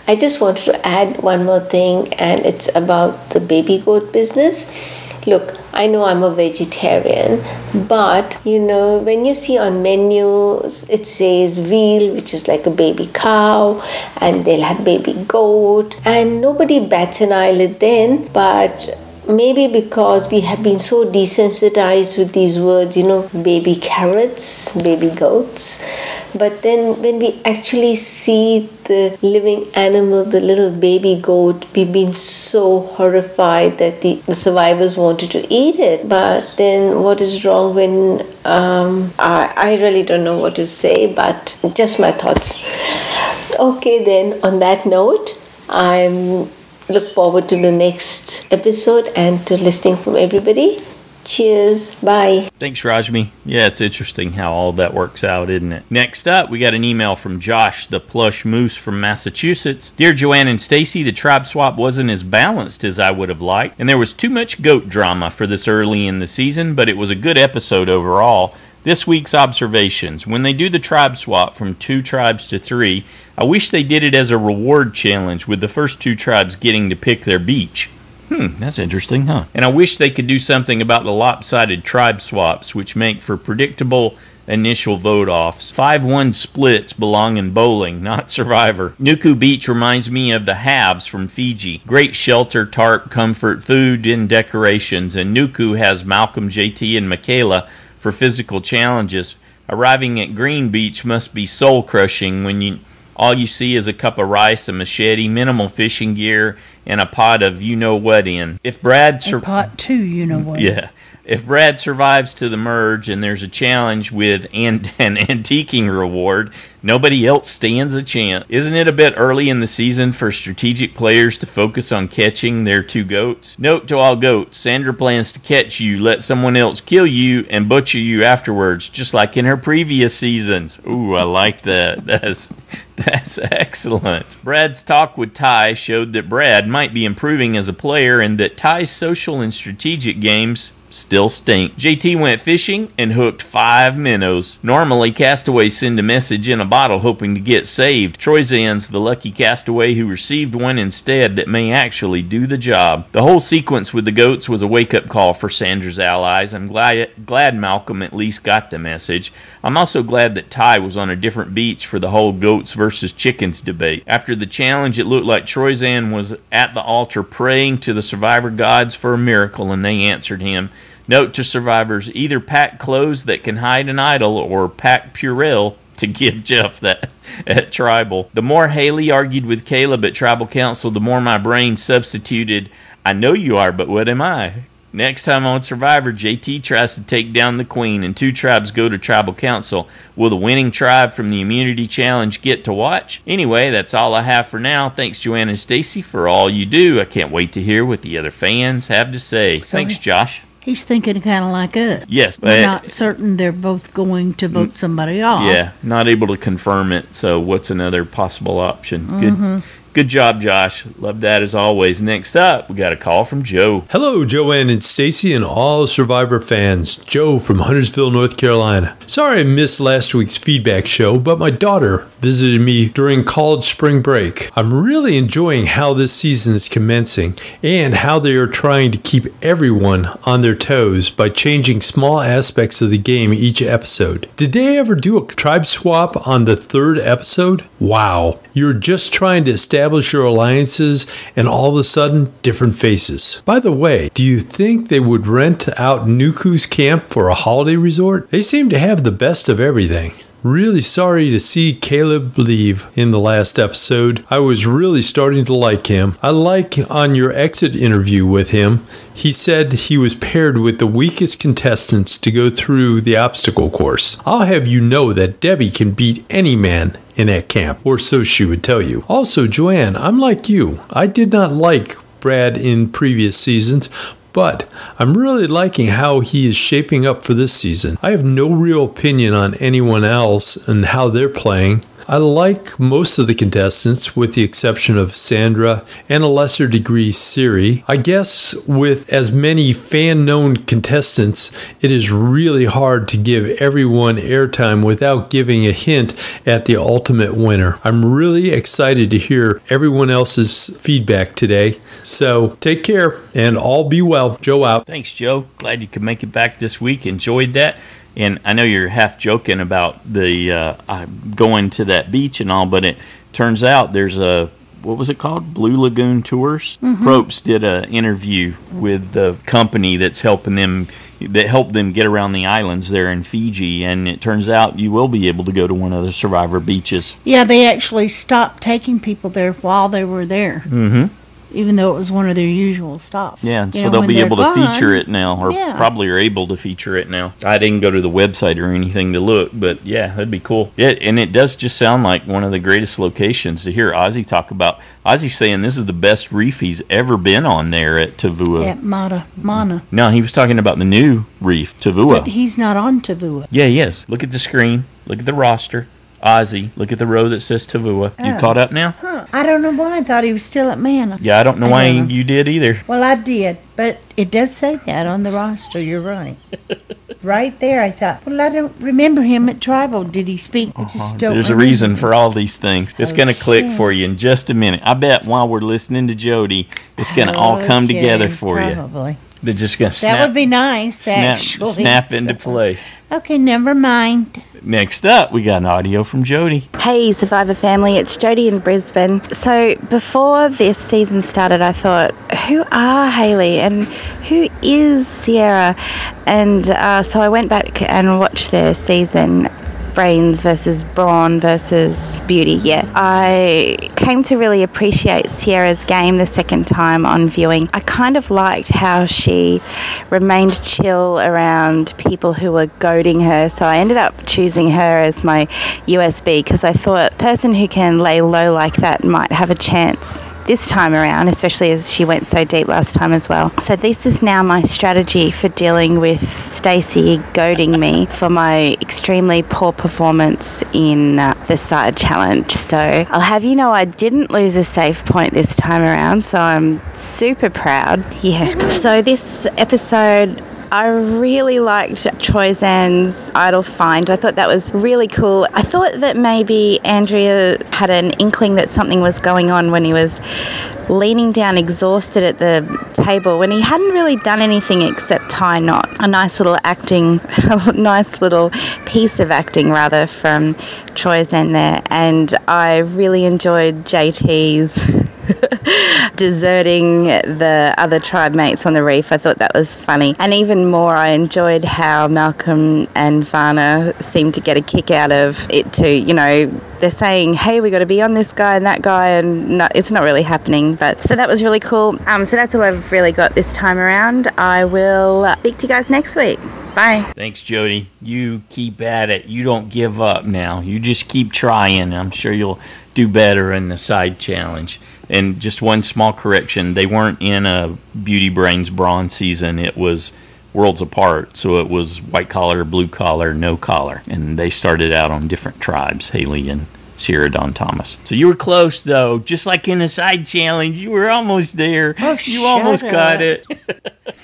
I just wanted to add one more thing, and it's about the baby goat business. Look, I know I'm a vegetarian, but when you see on menus, it says veal, which is like a baby cow, and they'll have baby goat, and nobody bats an eyelid then. But maybe because we have been so desensitized with these words, baby carrots, baby goats. But then when we actually see the living animal, the little baby goat, we've been so horrified that the survivors wanted to eat it. But then what is wrong when, I really don't know what to say, but just my thoughts. Okay, then on that note, I'm look forward to the next episode and to listening from everybody. Cheers. Bye. Thanks, Rashmi. Yeah, it's interesting how all that works out, isn't it? Next up, we got an email from Josh the Plush Moose from Massachusetts. Dear Joanne and Stacy, the tribe swap wasn't as balanced as I would have liked, and there was too much goat drama for this early in the season, but it was a good episode overall. This week's observations. When they do the tribe swap from 2 tribes to 3, I wish they did it as a reward challenge with the first 2 tribes getting to pick their beach. That's interesting, huh? And I wish they could do something about the lopsided tribe swaps, which make for predictable initial vote-offs. 5-1 splits belong in bowling, not Survivor. Nuku Beach reminds me of the halves from Fiji. Great shelter, tarp, comfort, food, and decorations. And Nuku has Malcolm, JT, and Michaela for physical challenges. Arriving at Green Beach must be soul-crushing when all you see is a cup of rice, a machete, minimal fishing gear, and a pot of you-know-what in. If Brad... pot too, you-know-what. Yeah. If Brad survives to the merge and there's a challenge with an antiquing reward, nobody else stands a chance. Isn't it a bit early in the season for strategic players to focus on catching their 2 goats? Note to all goats, Sandra plans to catch you, let someone else kill you, and butcher you afterwards, just like in her previous seasons. Ooh, I like that. That's excellent. Brad's talk with Ty showed that Brad might be improving as a player and that Ty's social and strategic games still stink. JT went fishing and hooked 5 minnows. Normally, castaways send a message in a bottle hoping to get saved. Troyzan's the lucky castaway who received one instead that may actually do the job. The whole sequence with the goats was a wake-up call for Sandra's allies. I'm glad Malcolm at least got the message. I'm also glad that Ty was on a different beach for the whole goats versus chickens debate. After the challenge, it looked like Troyzan was at the altar praying to the survivor gods for a miracle, and they answered him. Note to survivors, either pack clothes that can hide an idol or pack Purell to give Jeff that at Tribal. The more Haley argued with Caleb at Tribal Council, the more my brain substituted, I know you are, but what am I? Next time on Survivor, JT tries to take down the Queen and 2 tribes go to Tribal Council. Will the winning tribe from the Immunity Challenge get to watch? Anyway, that's all I have for now. Thanks, Joanne and Stacy, for all you do. I can't wait to hear what the other fans have to say. Thanks, Josh. He's thinking kind of like us. Yes. We're not certain they're both going to vote somebody off. Yeah, not able to confirm it, so what's another possible option? Good job, Josh. Love that as always. Next up, we got a call from Joe. Hello, Joanne and Stacy and all Survivor fans. Joe from Huntersville, North Carolina. Sorry I missed last week's feedback show, but my daughter visited me during college spring break. I'm really enjoying how this season is commencing and how they are trying to keep everyone on their toes by changing small aspects of the game each episode. Did they ever do a tribe swap on the 3rd episode? Wow. You're just trying to establish your alliances and all of a sudden, different faces. By the way, do you think they would rent out Nuku's camp for a holiday resort? They seem to have the best of everything. Really sorry to see Caleb leave in the last episode. I was really starting to like him. I like on your exit interview with him, he said he was paired with the weakest contestants to go through the obstacle course. I'll have you know that Debbie can beat any man in that camp, or so she would tell you. Also, Joanne, I'm like you. I did not like Brad in previous seasons, but I'm really liking how he is shaping up for this season. I have no real opinion on anyone else and how they're playing. I like most of the contestants with the exception of Sandra and a lesser degree Cirie. I guess with as many fan-known contestants, it is really hard to give everyone airtime without giving a hint at the ultimate winner. I'm really excited to hear everyone else's feedback today. So take care and all be well. Joe out. Thanks, Joe. Glad you could make it back this week. Enjoyed that. And I know you're half joking about the going to that beach and all, but it turns out there's a what was it called? Blue Lagoon Tours. Mm-hmm. Probst did an interview with the company that helped them get around the islands there in Fiji, and it turns out you will be able to go to one of the Survivor beaches. Yeah, they actually stopped taking people there while they were there. Mm-hmm. Even though it was one of their usual stops. Yeah, so they'll be able to feature it now, or Yeah. probably are able to feature it now. I didn't go to the website or anything to look, but yeah, that'd be cool. Yeah, and it does just sound like one of the greatest locations to hear Ozzy talk about. Ozzy's saying this is the best reef he's ever been on there at Tavua. At Mana. No, he was talking about the new reef, Tavua. But he's not on Tavua. Yeah, he is. Look at the screen. Look at the roster. Ozzy, look at the row that says Tavua. You Oh. caught up now? Huh. I don't know why I thought he was still at Mana. Yeah, I don't know why you did either. Well, I did, but it does say that on the roster. You're right. Right there, I thought, well, I don't remember him at Tribal. Did he speak? I just don't There's a remember. reason for all these things. It's going to click Okay. for you in just a minute. I bet while we're listening to Jody, it's going to all come Okay, together for probably. you. They're just going to That would be nice, actually. snap into place. Okay, never mind. Next up, we got an audio from Jody. Hey Survivor family, it's Jody in Brisbane. So before this season started, I thought, who are Hayley and who is Sierra? And so I went back and watched their season, brains versus brawn versus beauty. Yeah, I came to really appreciate Sierra's game the second time on viewing. I kind of liked how she remained chill around people who were goading her, so I ended up choosing her as my USB because I thought a person who can lay low like that might have a chance this time around, especially as she went so deep last time as well. So this is now my strategy for dealing with Stacey goading me for my extremely poor performance in the side challenge. So I'll have you know I didn't lose a safe point this time around, so I'm super proud. Yeah. So this episode, I really liked Troyzan's idol find. I thought that was really cool. I thought that maybe Andrea had an inkling that something was going on when he was leaning down exhausted at the table when he hadn't really done anything except tie knot. A nice little piece of acting rather from Troyzan there. And I really enjoyed JT's deserting the other tribe mates on the reef. I thought that was funny. And even more, I enjoyed how Malcolm and Varna seemed to get a kick out of it too. You know, they're saying, hey, we got to be on this guy and that guy, and no, it's not really happening. But so that was really cool. So that's all I've really got this time around. I will speak to you guys next week. Bye. Thanks, Jody. You keep at it. You don't give up now. You just keep trying. I'm sure you'll do better in the side challenge. And just one small correction, they weren't in a Beauty Brains Brawn season. It was worlds apart. So it was white collar, blue collar, no collar. And they started out on different tribes, Hayley and Sierra Dawn Thomas. So you were close, though. Just like in the side challenge, you were almost there. Oh, you almost got it.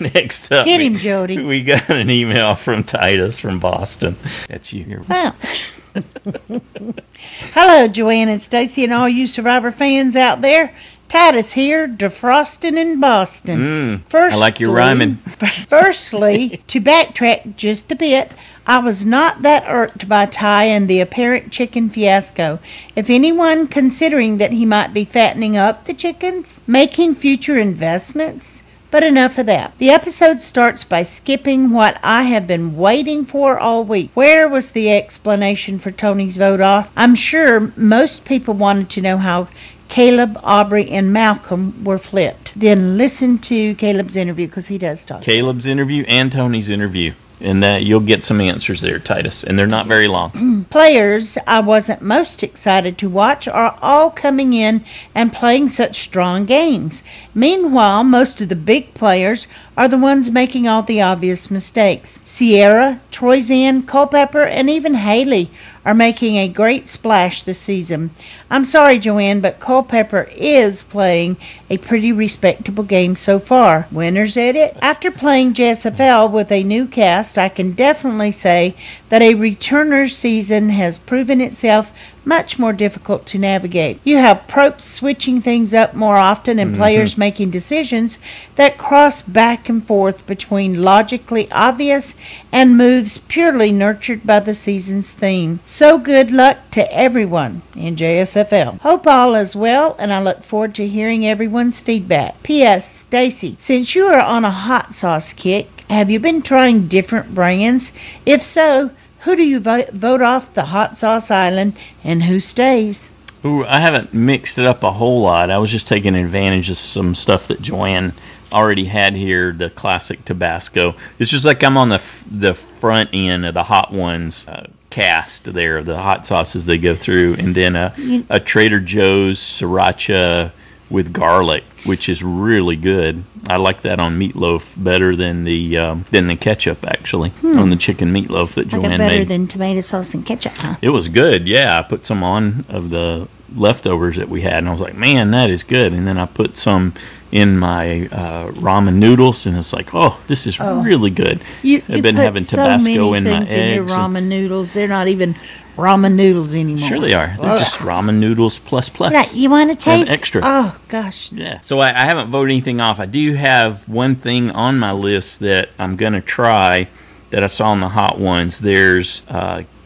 Next up, Get him, Jody. We got an email from Titus from Boston. That's you here. Well. Hello, Joanne and Stacy and all you Survivor fans out there. Titus here, defrosting in Boston. I like your rhyming. Firstly, to backtrack just a bit, I was not that irked by Ty and the apparent chicken fiasco. If anyone considering that he might be fattening up the chickens, making future investments, but enough of that. The episode starts by skipping what I have been waiting for all week. Where was the explanation for Tony's vote off? I'm sure most people wanted to know how Caleb, Aubrey, and Malcolm were flipped. Then listen to Caleb's interview because he does talk. Caleb's interview and Tony's interview. And that you'll get some answers there, Titus. And they're not very long. Players I wasn't most excited to watch are all coming in and playing such strong games. Meanwhile, most of the big players are the ones making all the obvious mistakes. Sierra, Troyzan, Culpepper, and even Hayley are making a great splash this season. I'm sorry, Joanne, but Culpepper is playing a pretty respectable game so far. Winners at it. After playing JSFL with a new cast, I can definitely say that a returner season season has proven itself much more difficult to navigate. You have Probst switching things up more often and players making decisions that cross back and forth between logically obvious and moves purely nurtured by the season's theme. So good luck to everyone in JSFL. Hope all is well, and I look forward to hearing everyone's feedback. P.S. Stacy, since you are on a hot sauce kick, have you been trying different brands? If so, who do you vote off the hot sauce island, and who stays? Ooh, I haven't mixed it up a whole lot. I was just taking advantage of some stuff that Joanne already had here, the classic Tabasco. It's just like I'm on the front end of the Hot Ones cast there, the hot sauces they go through, and then a Trader Joe's sriracha with garlic, which is really good. I like that on meatloaf better than the ketchup, actually, on the chicken meatloaf that Joanne made. Better than tomato sauce and ketchup, huh? It was good, yeah. I put some on of the leftovers that we had, and I was like, man, that is good. And then I put some in my ramen noodles, and it's like, oh, this is really good. I've been having Tabasco in my eggs. In your ramen noodles. They're not even ramen noodles anymore. Sure they are. They're just ramen noodles plus. Right, you want to taste? Extra. Oh, gosh. Yeah. So I haven't voted anything off. I do have one thing on my list that I'm going to try that I saw in the Hot Ones. There's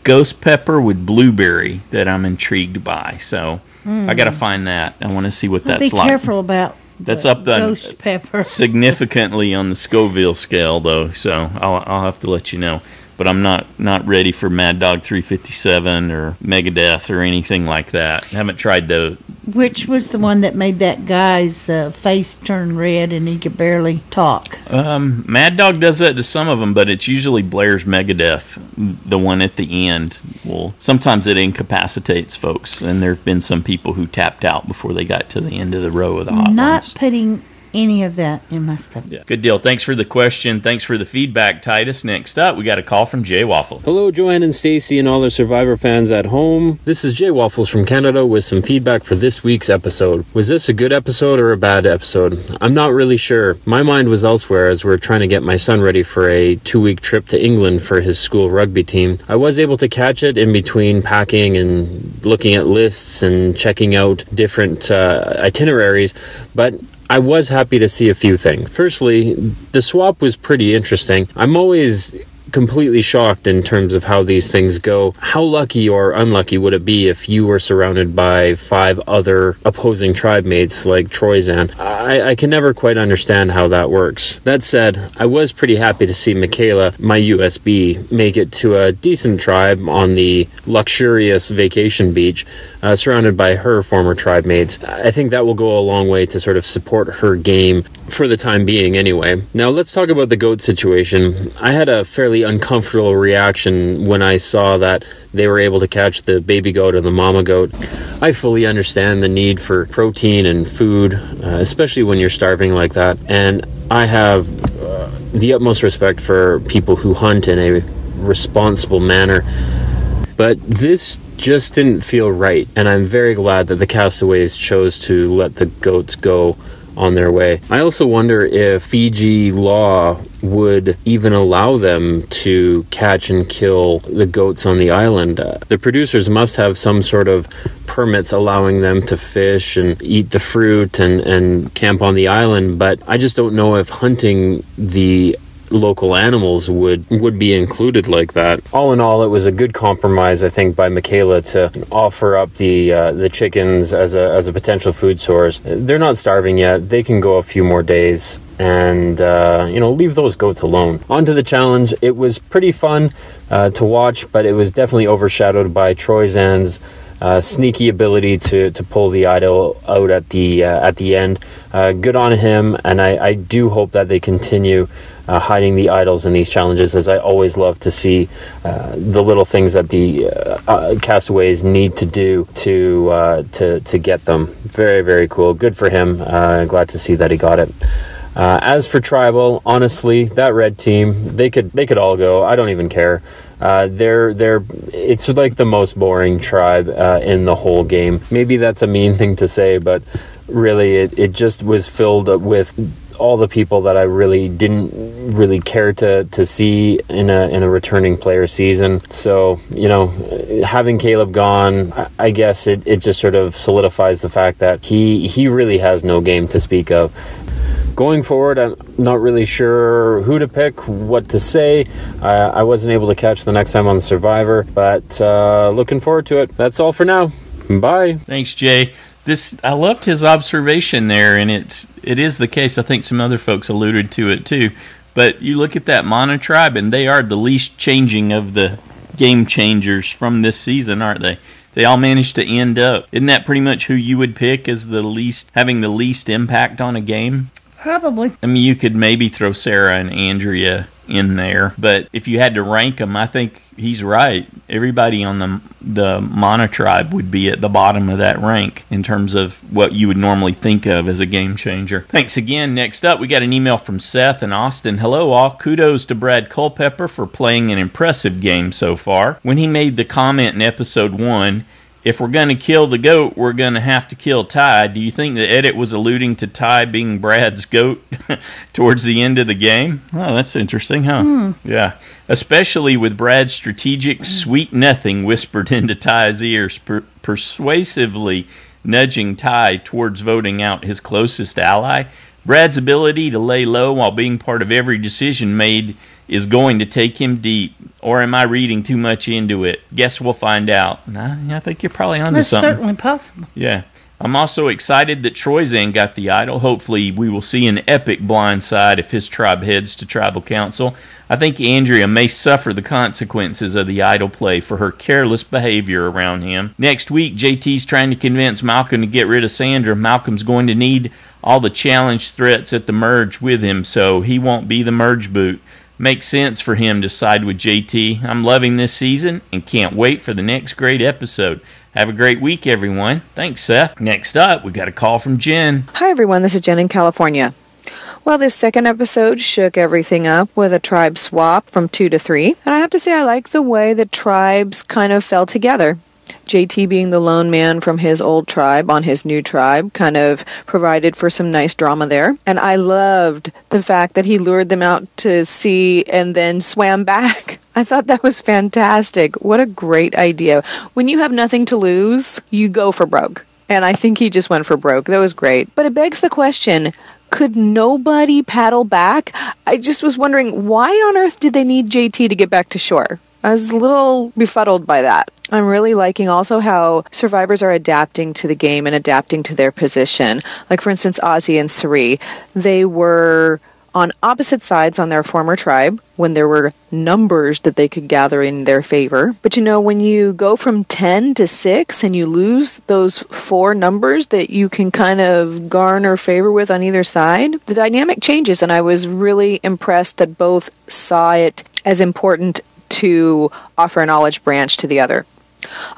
ghost pepper with blueberry that I'm intrigued by. So I got to find that. I want to see what that's like. Be careful about that's up ghost pepper. Significantly on the Scoville scale, though. So I'll have to let you know. But I'm not ready for Mad Dog 357 or Megadeth or anything like that. I haven't tried those. Which was the one that made that guy's face turn red and he could barely talk? Mad Dog does that to some of them, but it's usually Blair's Megadeth, the one at the end. Well, sometimes it incapacitates folks, and there have been some people who tapped out before they got to the end of the row of the Hot Ones. Not putting any of that in my stuff. Yeah. Good deal. Thanks for the question. Thanks for the feedback, Titus. Next up, we got a call from Jaywaffles. Hello, Joanne and Stacy and all the Survivor fans at home. This is Jaywaffles from Canada with some feedback for this week's episode. Was this a good episode or a bad episode? I'm not really sure. My mind was elsewhere as we're trying to get my son ready for a 2-week trip to England for his school rugby team. I was able to catch it in between packing and looking at lists and checking out different itineraries, but I was happy to see a few things. Firstly, the swap was pretty interesting. I'm always completely shocked in terms of how these things go. How lucky or unlucky would it be if you were surrounded by 5 other opposing tribe mates like Troyzan? I can never quite understand how that works. That said, I was pretty happy to see Michaela, my USB, make it to a decent tribe on the luxurious vacation beach, surrounded by her former tribe mates. I think that will go a long way to sort of support her game for the time being anyway. Now let's talk about the goat situation. I had a fairly uncomfortable reaction when I saw that they were able to catch the baby goat and the mama goat. I fully understand the need for protein and food, especially when you're starving like that, and I have the utmost respect for people who hunt in a responsible manner, but this just didn't feel right, and I'm very glad that the castaways chose to let the goats go on their way. I also wonder if Fiji law would even allow them to catch and kill the goats on the island. The producers must have some sort of permits allowing them to fish and eat the fruit and camp on the island, but I just don't know if hunting the local animals would be included like that. All in all, it was a good compromise, I think, by Michaela to offer up the chickens as a potential food source. They're not starving yet. They can go a few more days and leave those goats alone. On to the challenge. It was pretty fun to watch, but it was definitely overshadowed by Troyzan's sneaky ability to pull the idol out at the end. Good on him, and I do hope that they continue hiding the idols in these challenges, as I always love to see the little things that the castaways need to do to get them. Very, very cool. Good for him. Glad to see that he got it. As for tribal, honestly, that red team, they could all go. I don't even care. It's like the most boring tribe in the whole game. Maybe that's a mean thing to say, but really it just was filled with all the people that I really didn't really care to see in a returning player season. So, having Caleb gone, I guess it just sort of solidifies the fact that he really has no game to speak of. Going forward, I'm not really sure who to pick, what to say. I wasn't able to catch the next time on the Survivor, but looking forward to it. That's all for now. Bye. Thanks, Jay. I loved his observation there, and it is the case. I think some other folks alluded to it too. But you look at that Mana tribe, and they are the least changing of the game changers from this season, aren't they? They all managed to end up. Isn't that pretty much who you would pick as having the least impact on a game? Probably. I mean, you could maybe throw Sarah and Andrea in there, but if you had to rank them, I think he's right. Everybody on the Mana tribe would be at the bottom of that rank in terms of what you would normally think of as a game changer. Thanks again. Next up, we got an email from Seth in Austin. Hello all. Kudos to Brad Culpepper for playing an impressive game so far. When he made the comment in episode 1, if we're going to kill the goat, we're going to have to kill Ty. Do you think the edit was alluding to Ty being Brad's goat towards the end of the game? Oh, that's interesting, huh? Yeah. Especially with Brad's strategic sweet nothing whispered into Ty's ears, persuasively nudging Ty towards voting out his closest ally. Brad's ability to lay low while being part of every decision made is going to take him deep. Or am I reading too much into it? Guess we'll find out. I think you're probably onto That's something. That's certainly possible. Yeah. I'm also excited that Troyzan got the idol. Hopefully we will see an epic blindside if his tribe heads to tribal council. I think Andrea may suffer the consequences of the idol play for her careless behavior around him. Next week, JT's trying to convince Malcolm to get rid of Sandra. Malcolm's going to need all the challenge threats at the merge with him, so he won't be the merge boot. Makes sense for him to side with JT. I'm loving this season and can't wait for the next great episode. Have a great week, everyone. Thanks, Seth. Next up, we got a call from Jen. Hi, everyone. This is Jen in California. Well, this second episode shook everything up with a tribe swap from 2 to 3. And I have to say I like the way the tribes kind of fell together. JT being the lone man from his old tribe on his new tribe kind of provided for some nice drama there. And I loved the fact that he lured them out to sea and then swam back. I thought that was fantastic. What a great idea. When you have nothing to lose, you go for broke. And I think he just went for broke. That was great. But it begs the question, could nobody paddle back? I just was wondering, why on earth did they need JT to get back to shore? I was a little befuddled by that. I'm really liking also how survivors are adapting to the game and adapting to their position. Like, for instance, Ozzy and Cirie. They were on opposite sides on their former tribe when there were numbers that they could gather in their favor. But when you go from 10 to 6 and you lose those 4 numbers that you can kind of garner favor with on either side, the dynamic changes. And I was really impressed that both saw it as important to offer a knowledge branch to the other.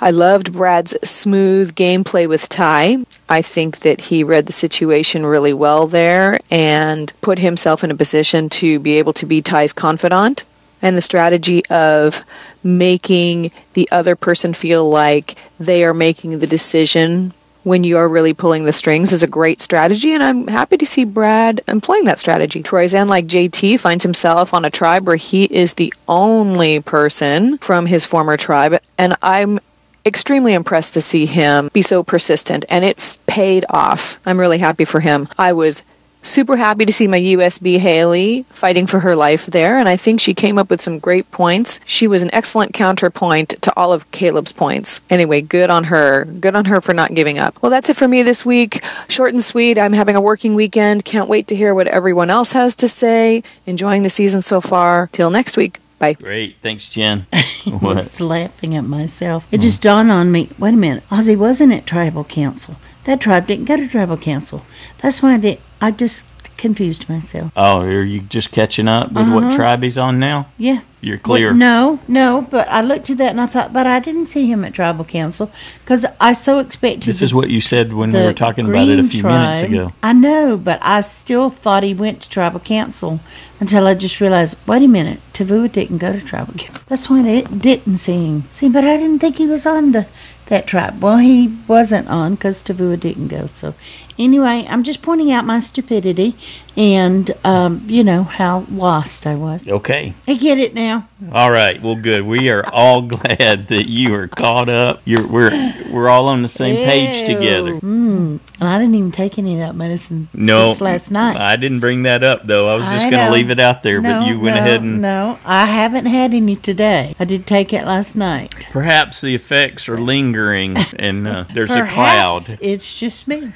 I loved Brad's smooth gameplay with Ty. I think that he read the situation really well there and put himself in a position to be able to be Ty's confidant. And the strategy of making the other person feel like they are making the decision when you are really pulling the strings is a great strategy, and I'm happy to see Brad employing that strategy. Troyzan, like JT, finds himself on a tribe where he is the only person from his former tribe, and I'm extremely impressed to see him be so persistent, and it paid off. I'm really happy for him. I was super happy to see my USB Haley fighting for her life there, and I think she came up with some great points. She was an excellent counterpoint to all of Caleb's points. Anyway, good on her. Good on her for not giving up. Well, that's it for me this week. Short and sweet. I'm having a working weekend. Can't wait to hear what everyone else has to say. Enjoying the season so far. Till next week. Bye. Great. Thanks, Jen. I was laughing at myself. It just dawned on me, wait a minute, Ozzy wasn't at tribal council. That tribe didn't go to tribal council. That's why I just confused myself. Oh, are you just catching up with what tribe he's on now? Yeah. You're clear. Well, no, but I looked at that and I thought, but I didn't see him at tribal council because I so expected. This is what you said when we were talking about it a few minutes ago. I know, but I still thought he went to tribal council until I just realized, wait a minute, Tavua didn't go to tribal council. That's why it didn't see him. See, but I didn't think he was on the that tribe. Well, he wasn't on because Tavua didn't go. So anyway, I'm just pointing out my stupidity and, how lost I was. Okay. I get it now. All right. Well, good. We are all glad that you are caught up. We're all on the same page together. And I didn't even take any of that medicine since last night. I didn't bring that up, though. I was just going to leave it out there, but you went ahead and... No, I haven't had any today. I did take it last night. Perhaps the effects are lingering, and there's a Perhaps cloud. It's just me.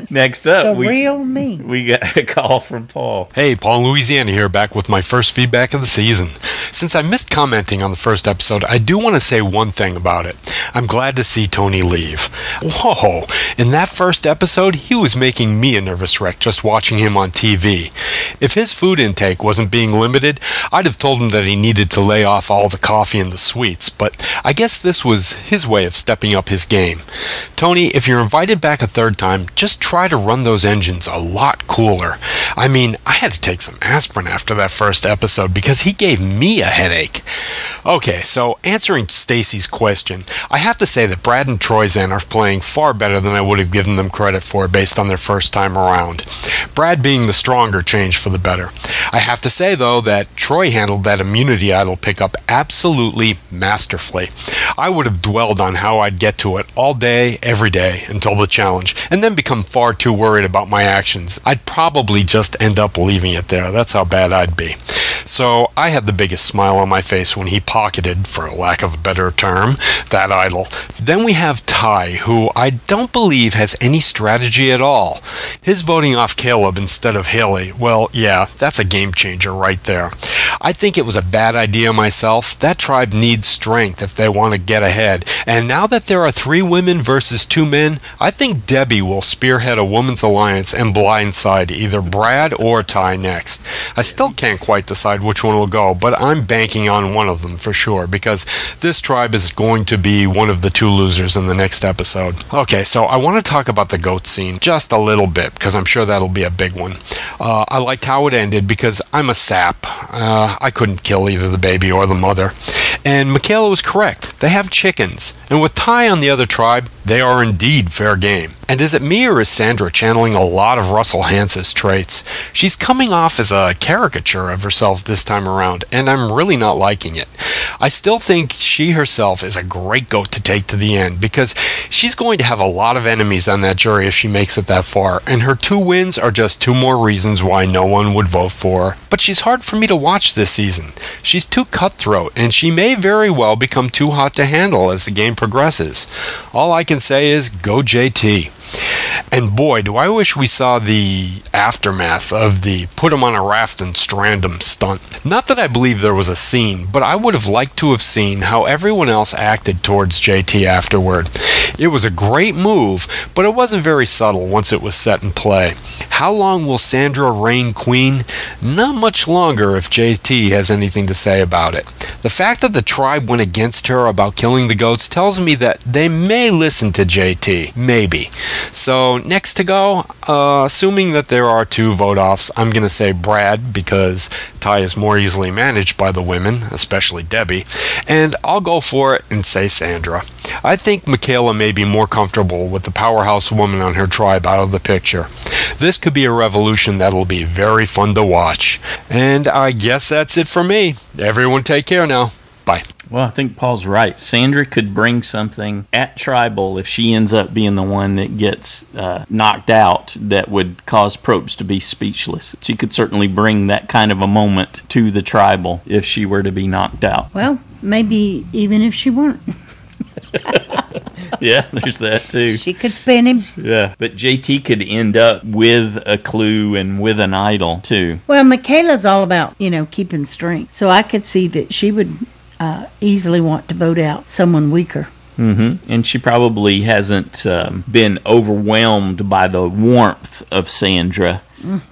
Next up, real me. We got a call from Paul. Hey, Paul in Louisiana here, back with my first feedback of the season. Since I missed commenting on the first episode, I do want to say one thing about it. I'm glad to see Tony leave. Whoa, in that first episode, he was making me a nervous wreck just watching him on TV. If his food intake wasn't being limited, I'd have told him that he needed to lay off all the coffee and the sweets, but I guess this was his way of stepping up his game. Tony, if you're invited back a third time, just try to run those engines a lot cooler. I mean, I had to take some aspirin after that first episode because he gave me a headache. Okay, so answering Stacy's question, I have to say that Brad and Troyzan are playing far better than I would have given them credit for based on their first time around. Brad being the stronger change for the better. I have to say, though, that Troy handled that immunity idol pickup absolutely masterfully. I would have dwelled on how I'd get to it all day, every day, until the challenge, and then become far too worried about my actions. I'd probably just end up leaving it there. That's how bad I'd be. So I had the biggest smile on my face when he pocketed, for lack of a better term, that idol. Then we have Ty, who I don't believe has any strategy at all. His voting off Caleb instead of Haley, well, yeah, that's a game changer right there. I think it was a bad idea myself. That tribe needs strength if they want to get ahead. And now that there are 3 women versus 2 men, I think Debbie will spearhead a women's alliance and blindside either Brad or Ty next. I still can't quite decide which one will go, but I'm banking on one of them for sure, because this tribe is going to be one of the 2 losers in the next episode. Okay, so I want to talk about the goat scene just a little bit, because I'm sure that'll be a big one. I liked how it ended because I'm a sap. I couldn't kill either the baby or the mother. And Michaela was correct. They have chickens. And with Ty on the other tribe, they are indeed fair game. And is it me or is Sandra channeling a lot of Russell Hance's traits? She's coming off as a caricature of herself this time around, and I'm really not liking it. I still think she herself is a great goat to take to the end, because she's going to have a lot of enemies on that jury if she makes it that far, and her 2 wins are just 2 more reasons why no one would vote for her. But she's hard for me to watch this season. She's too cutthroat, and she may very well become too hot to handle as the game progresses. All I can say is, go JT. And boy, do I wish we saw the aftermath of the put him on a raft and strand him stunt. Not that I believe there was a scene, but I would have liked to have seen how everyone else acted towards JT afterward. It was a great move, but it wasn't very subtle once it was set in play. How long will Sandra reign queen? Not much longer if JT has anything to say about it. The fact that the tribe went against her about killing the goats tells me that they may listen to JT. Maybe. So next to go, assuming that there are 2 vote-offs, I'm going to say Brad, because Ty is more easily managed by the women, especially Debbie, and I'll go for it and say Sandra. I think Michaela may be more comfortable with the powerhouse woman on her tribe out of the picture. This could be a revolution that'll be very fun to watch. And I guess that's it for me. Everyone take care now. Bye. Well, I think Paul's right. Sandra could bring something at Tribal if she ends up being the one that gets knocked out that would cause Probst to be speechless. She could certainly bring that kind of a moment to the Tribal if she were to be knocked out. Well, maybe even if she weren't. Yeah, there's that too. She could spin him. Yeah, but JT could end up with a clue and with an idol too. Well, Michaela's all about, keeping strength. So I could see that she would easily want to vote out someone weaker. Mm-hmm. And she probably hasn't been overwhelmed by the warmth of Sandra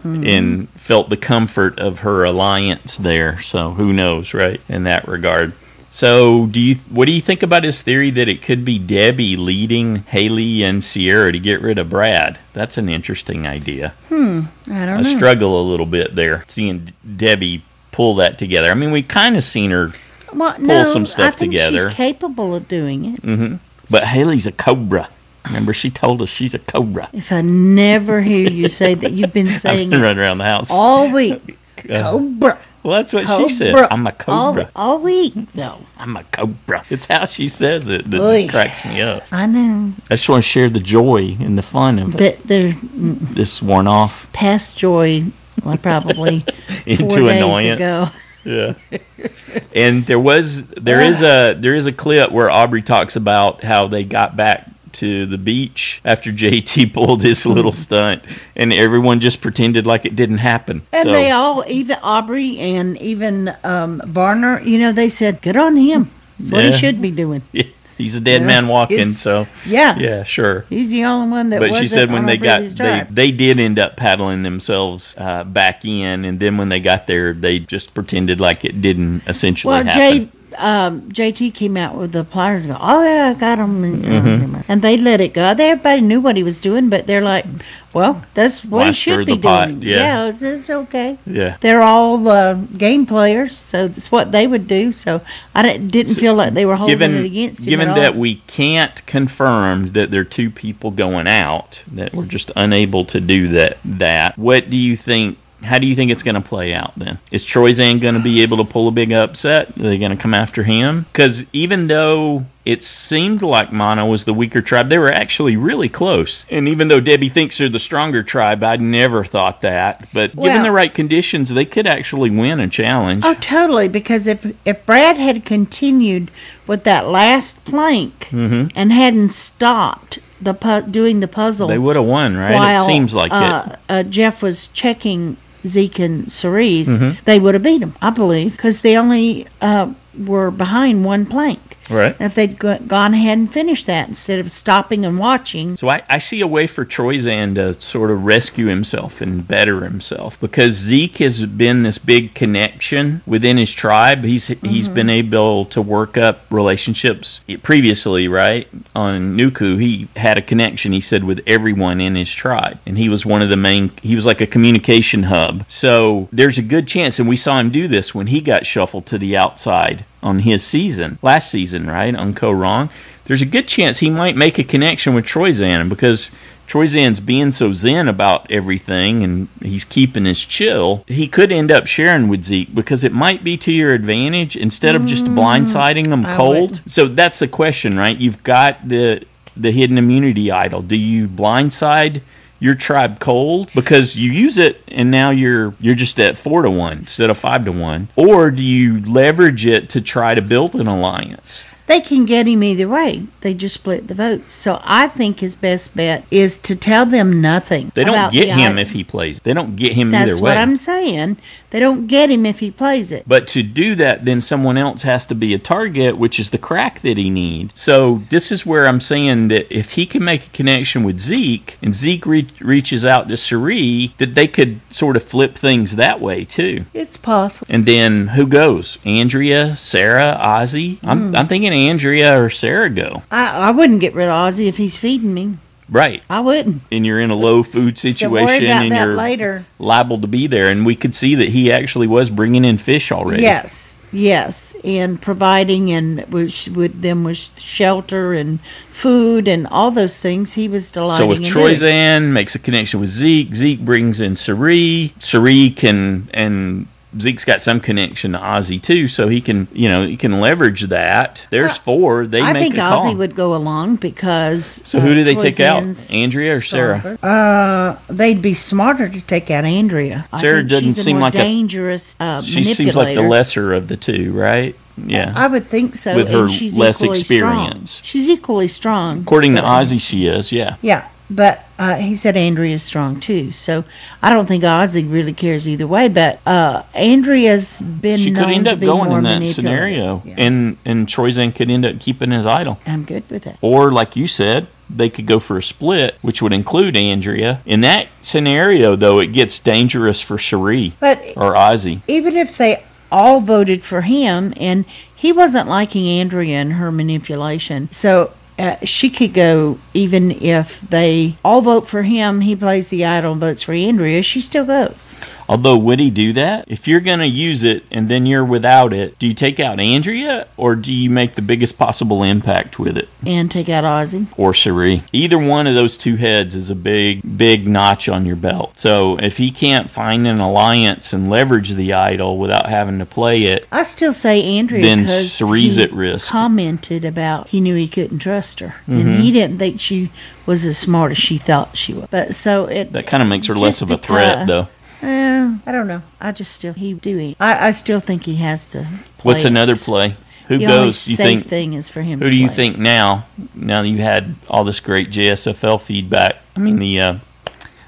and felt the comfort of her alliance there. So who knows, right, in that regard. So what do you think about his theory that it could be Debbie leading Haley and Cirie to get rid of Brad? That's an interesting idea. I don't know. I struggle a little bit there, seeing Debbie pull that together. I mean, we kind of seen her pull some stuff together. She's capable of doing it. Mm-hmm. But Haley's a cobra. Remember, she told us she's a cobra. If I never hear you say that, you've been saying I've been running around the house all week. Cobra. Well, that's what Cobra. she said. I'm a cobra. All week, though. I'm a cobra. It's how she says it that cracks me up. I know. I just want to share the joy and the fun of it. This worn off. Past joy, well, probably 4 into days annoyance. ago. Yeah. And there is a clip where Aubrey talks about how they got back to the beach after JT pulled his little stunt, and everyone just pretended like it didn't happen. And they all, even Aubrey and even Varner, they said, good on him. That's what he should be doing. Yeah. He's a dead man walking, so yeah, sure. He's the only one that. But she said when they got, tribe. they did end up paddling themselves back in, and then when they got there, they just pretended like it didn't essentially happen. JT came out with the pliers and go, oh yeah, I got him, and they let it go. Everybody knew what he was doing, but they're like, well, that's what he should be doing. Yeah, it's okay. Yeah, they're all game players, so that's what they would do. So I didn't feel like they were holding it against him. Given that we can't confirm that there are two people going out, that we're just unable to do that. What do you think? How do you think it's going to play out then? Is Troyzan going to be able to pull a big upset? Are they going to come after him? Because even though it seemed like Mono was the weaker tribe, they were actually really close. And even though Debbie thinks they're the stronger tribe, I never thought that. But given the right conditions, they could actually win a challenge. Oh, totally. Because if Brad had continued with that last plank and hadn't stopped doing the puzzle, they would have won, right? While, it seems like it. Jeff was checking Zeke and Cerie's, they would have beat them, I believe, because they only were behind one plank. Right. And if they'd gone ahead and finished that instead of stopping and watching. So I see a way for Troyzan to sort of rescue himself and better himself, because Zeke has been this big connection within his tribe. He's been able to work up relationships previously, right? On Nuku, he had a connection, he said, with everyone in his tribe. And he was one of the main, he was like a communication hub. So there's a good chance, and we saw him do this when he got shuffled to the outside on his season, last season, right, on Co-Wrong. There's a good chance he might make a connection with Troyzan, because Troyzan's being so zen about everything and he's keeping his chill, he could end up sharing with Zeke, because it might be to your advantage instead of just blindsiding them cold. So that's the question, right? You've got the hidden immunity idol. Do you blindside your tribe cold because you use it and now you're just at 4-1 instead of 5-1, or do you leverage it to try to build an alliance? They can get him either way. They just split the votes. So I think his best bet is to tell them nothing. They don't get him if he plays. They don't get him either way. That's what I'm saying. They don't get him if he plays it. But to do that, then someone else has to be a target, which is the crack that he needs. So this is where I'm saying that if he can make a connection with Zeke, and Zeke reaches out to Cirie, that they could sort of flip things that way too. It's possible. And then who goes? Andrea, Sarah, Ozzy? I'm thinking Andrea or Sarah go. I wouldn't get rid of Ozzy if he's feeding me. Right. I wouldn't. And you're in a low food situation and you're later. Liable to be there. And we could see that he actually was bringing in fish already. Yes. And providing and with them with shelter and food and all those things. He was delighting. So if Troyzan makes a connection with Zeke, Zeke brings in Cirie. Cirie can, and Zeke's got some connection to Ozzy too, so he can leverage that. There's 4. They make a call. I think Ozzy would go along because. So who do they take out? Andrea or Sarah? They'd be smarter to take out Andrea. Sarah doesn't seem like dangerous. She seems like the lesser of the two, right? Yeah, I would think so. With her she's less experience, strong. She's equally strong. According to Ozzy, she is. Yeah. Yeah. But he said Andrea's strong too, so I don't think Ozzy really cares either way. But Andrea's been she known could end to up be going more in that manipulative. scenario, and Troyzan could end up keeping his idol. I'm good with that. Or like you said, they could go for a split, which would include Andrea. In that scenario, though, it gets dangerous for Cirie or Ozzy. Even if they all voted for him, and he wasn't liking Andrea and her manipulation, so. She could go, even if they all vote for him, he plays the idol and votes for Andrea, she still goes. Although, would he do that? If you're going to use it and then you're without it, do you take out Andrea or do you make the biggest possible impact with it? And take out Ozzy. Or Cirie. Either one of those two heads is a big notch on your belt. So if he can't find an alliance and leverage the idol without having to play it, I still say Andrea then because Cirie's he at risk. commented about he knew he couldn't trust her. Mhm. And he didn't think she was as smart as she thought she was. But so it... That kind of makes her less of a threat, though. I don't know. I just still... I still think he has to play What's another play? Who the goes? only You safe think? thing is for him Who to do you play. think now? Now that you had all this great JSFL feedback. I mean the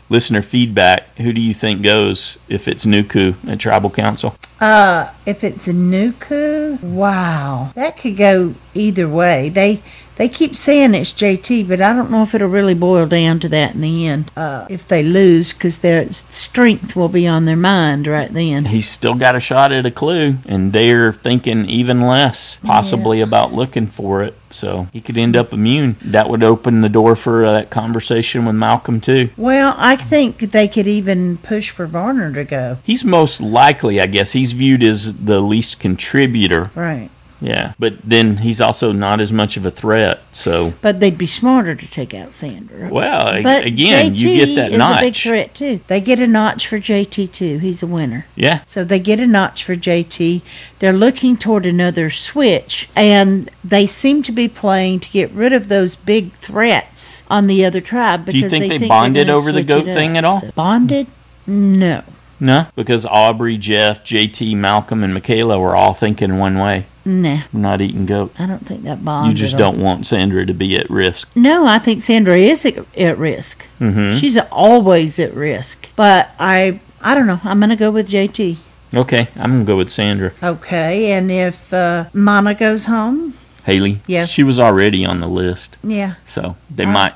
listener feedback. Who do you think goes if it's Nuku at Tribal Council? If it's a Nuku, wow, that could go either way. They keep saying it's JT, but I don't know if it'll really boil down to that in the end. If they lose, because their strength will be on their mind right then. He's still got a shot at a clue, and they're thinking even less, possibly about looking for it. So he could end up immune. That would open the door for that conversation with Malcolm, too. Well, I think they could even push for Varner to go. He's most likely, I guess, he's viewed as the least contributor. Right. Yeah, but then he's also not as much of a threat, so... But they'd be smarter to take out Sandra. Well, But again, you get that JT notch. is a big threat, too. They get a notch for JT, too. He's a winner. Yeah. So they get a notch for JT. They're looking toward another switch, and they seem to be playing to get rid of those big threats on the other tribe. Do you Because think they they're bonded gonna over the switch goat it thing up. at all? So, bonded? No. No? Because Aubrey, Jeff, JT, Malcolm, and Michaela were all thinking one way. Nah. We're not eating goat. I don't think that bonded. You just them. don't want Sandra to be at risk. No, I think Sandra is at risk. Mm-hmm. She's always at risk. But I don't know. I'm going to go with JT. Okay, I'm going to go with Sandra. Okay, and if Mana goes home? Haley? Yeah. She was already on the list. Yeah. So they might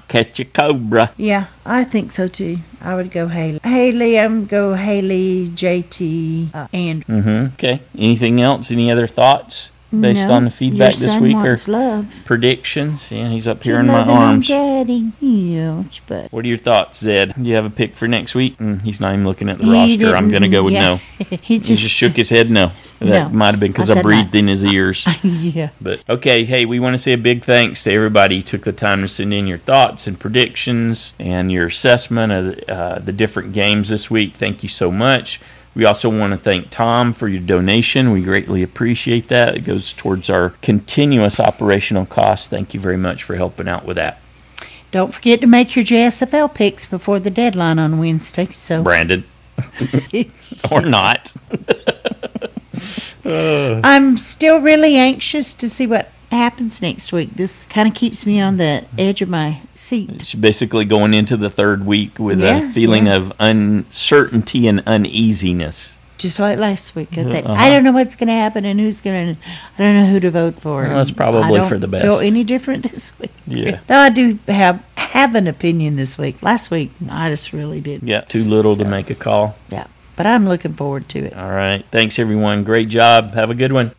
catch a cobra. Yeah, I think so too. I would go Haley. Haley, I'm go Haley, JT, and Mm-hmm. Okay. Anything else? Any other thoughts based No, on the feedback your this son week or wants love. predictions? Yeah, he's up here in To my love and arms. Daddy. Yeah, but What are your thoughts, Zed? Do you have a pick for next week? He's not even looking at the He roster. I'm going to go with didn't- no. yeah. He just shook his head no. That No. might have been because I I did breathed not. in his ears. Yeah. But okay, hey, we want to say a big thanks to everybody who took the time to send in your thoughts and predictions and your assessment of the different games this week. Thank you so much. We also want to thank Tom for your donation. We greatly appreciate that. It goes towards our continuous operational costs. Thank you very much for helping out with that. Don't forget to make your JSFL picks before the deadline on Wednesday. So Brandon. Or not. I'm still really anxious to see what happens next week. This kind of keeps me on the edge of my seat. It's basically going into the third week with Yeah, a feeling yeah. of uncertainty and uneasiness. Just like last week. I think Uh-huh. I don't know what's going to happen and who's going to. I don't know who to vote for. Well, that's probably I don't for the best. Feel any different this week? Yeah. Though I do have an opinion this week. Last week I just really didn't. Yeah, too little to make a call. Yeah, but I'm looking forward to it. All right. Thanks, everyone. Great job. Have a good one.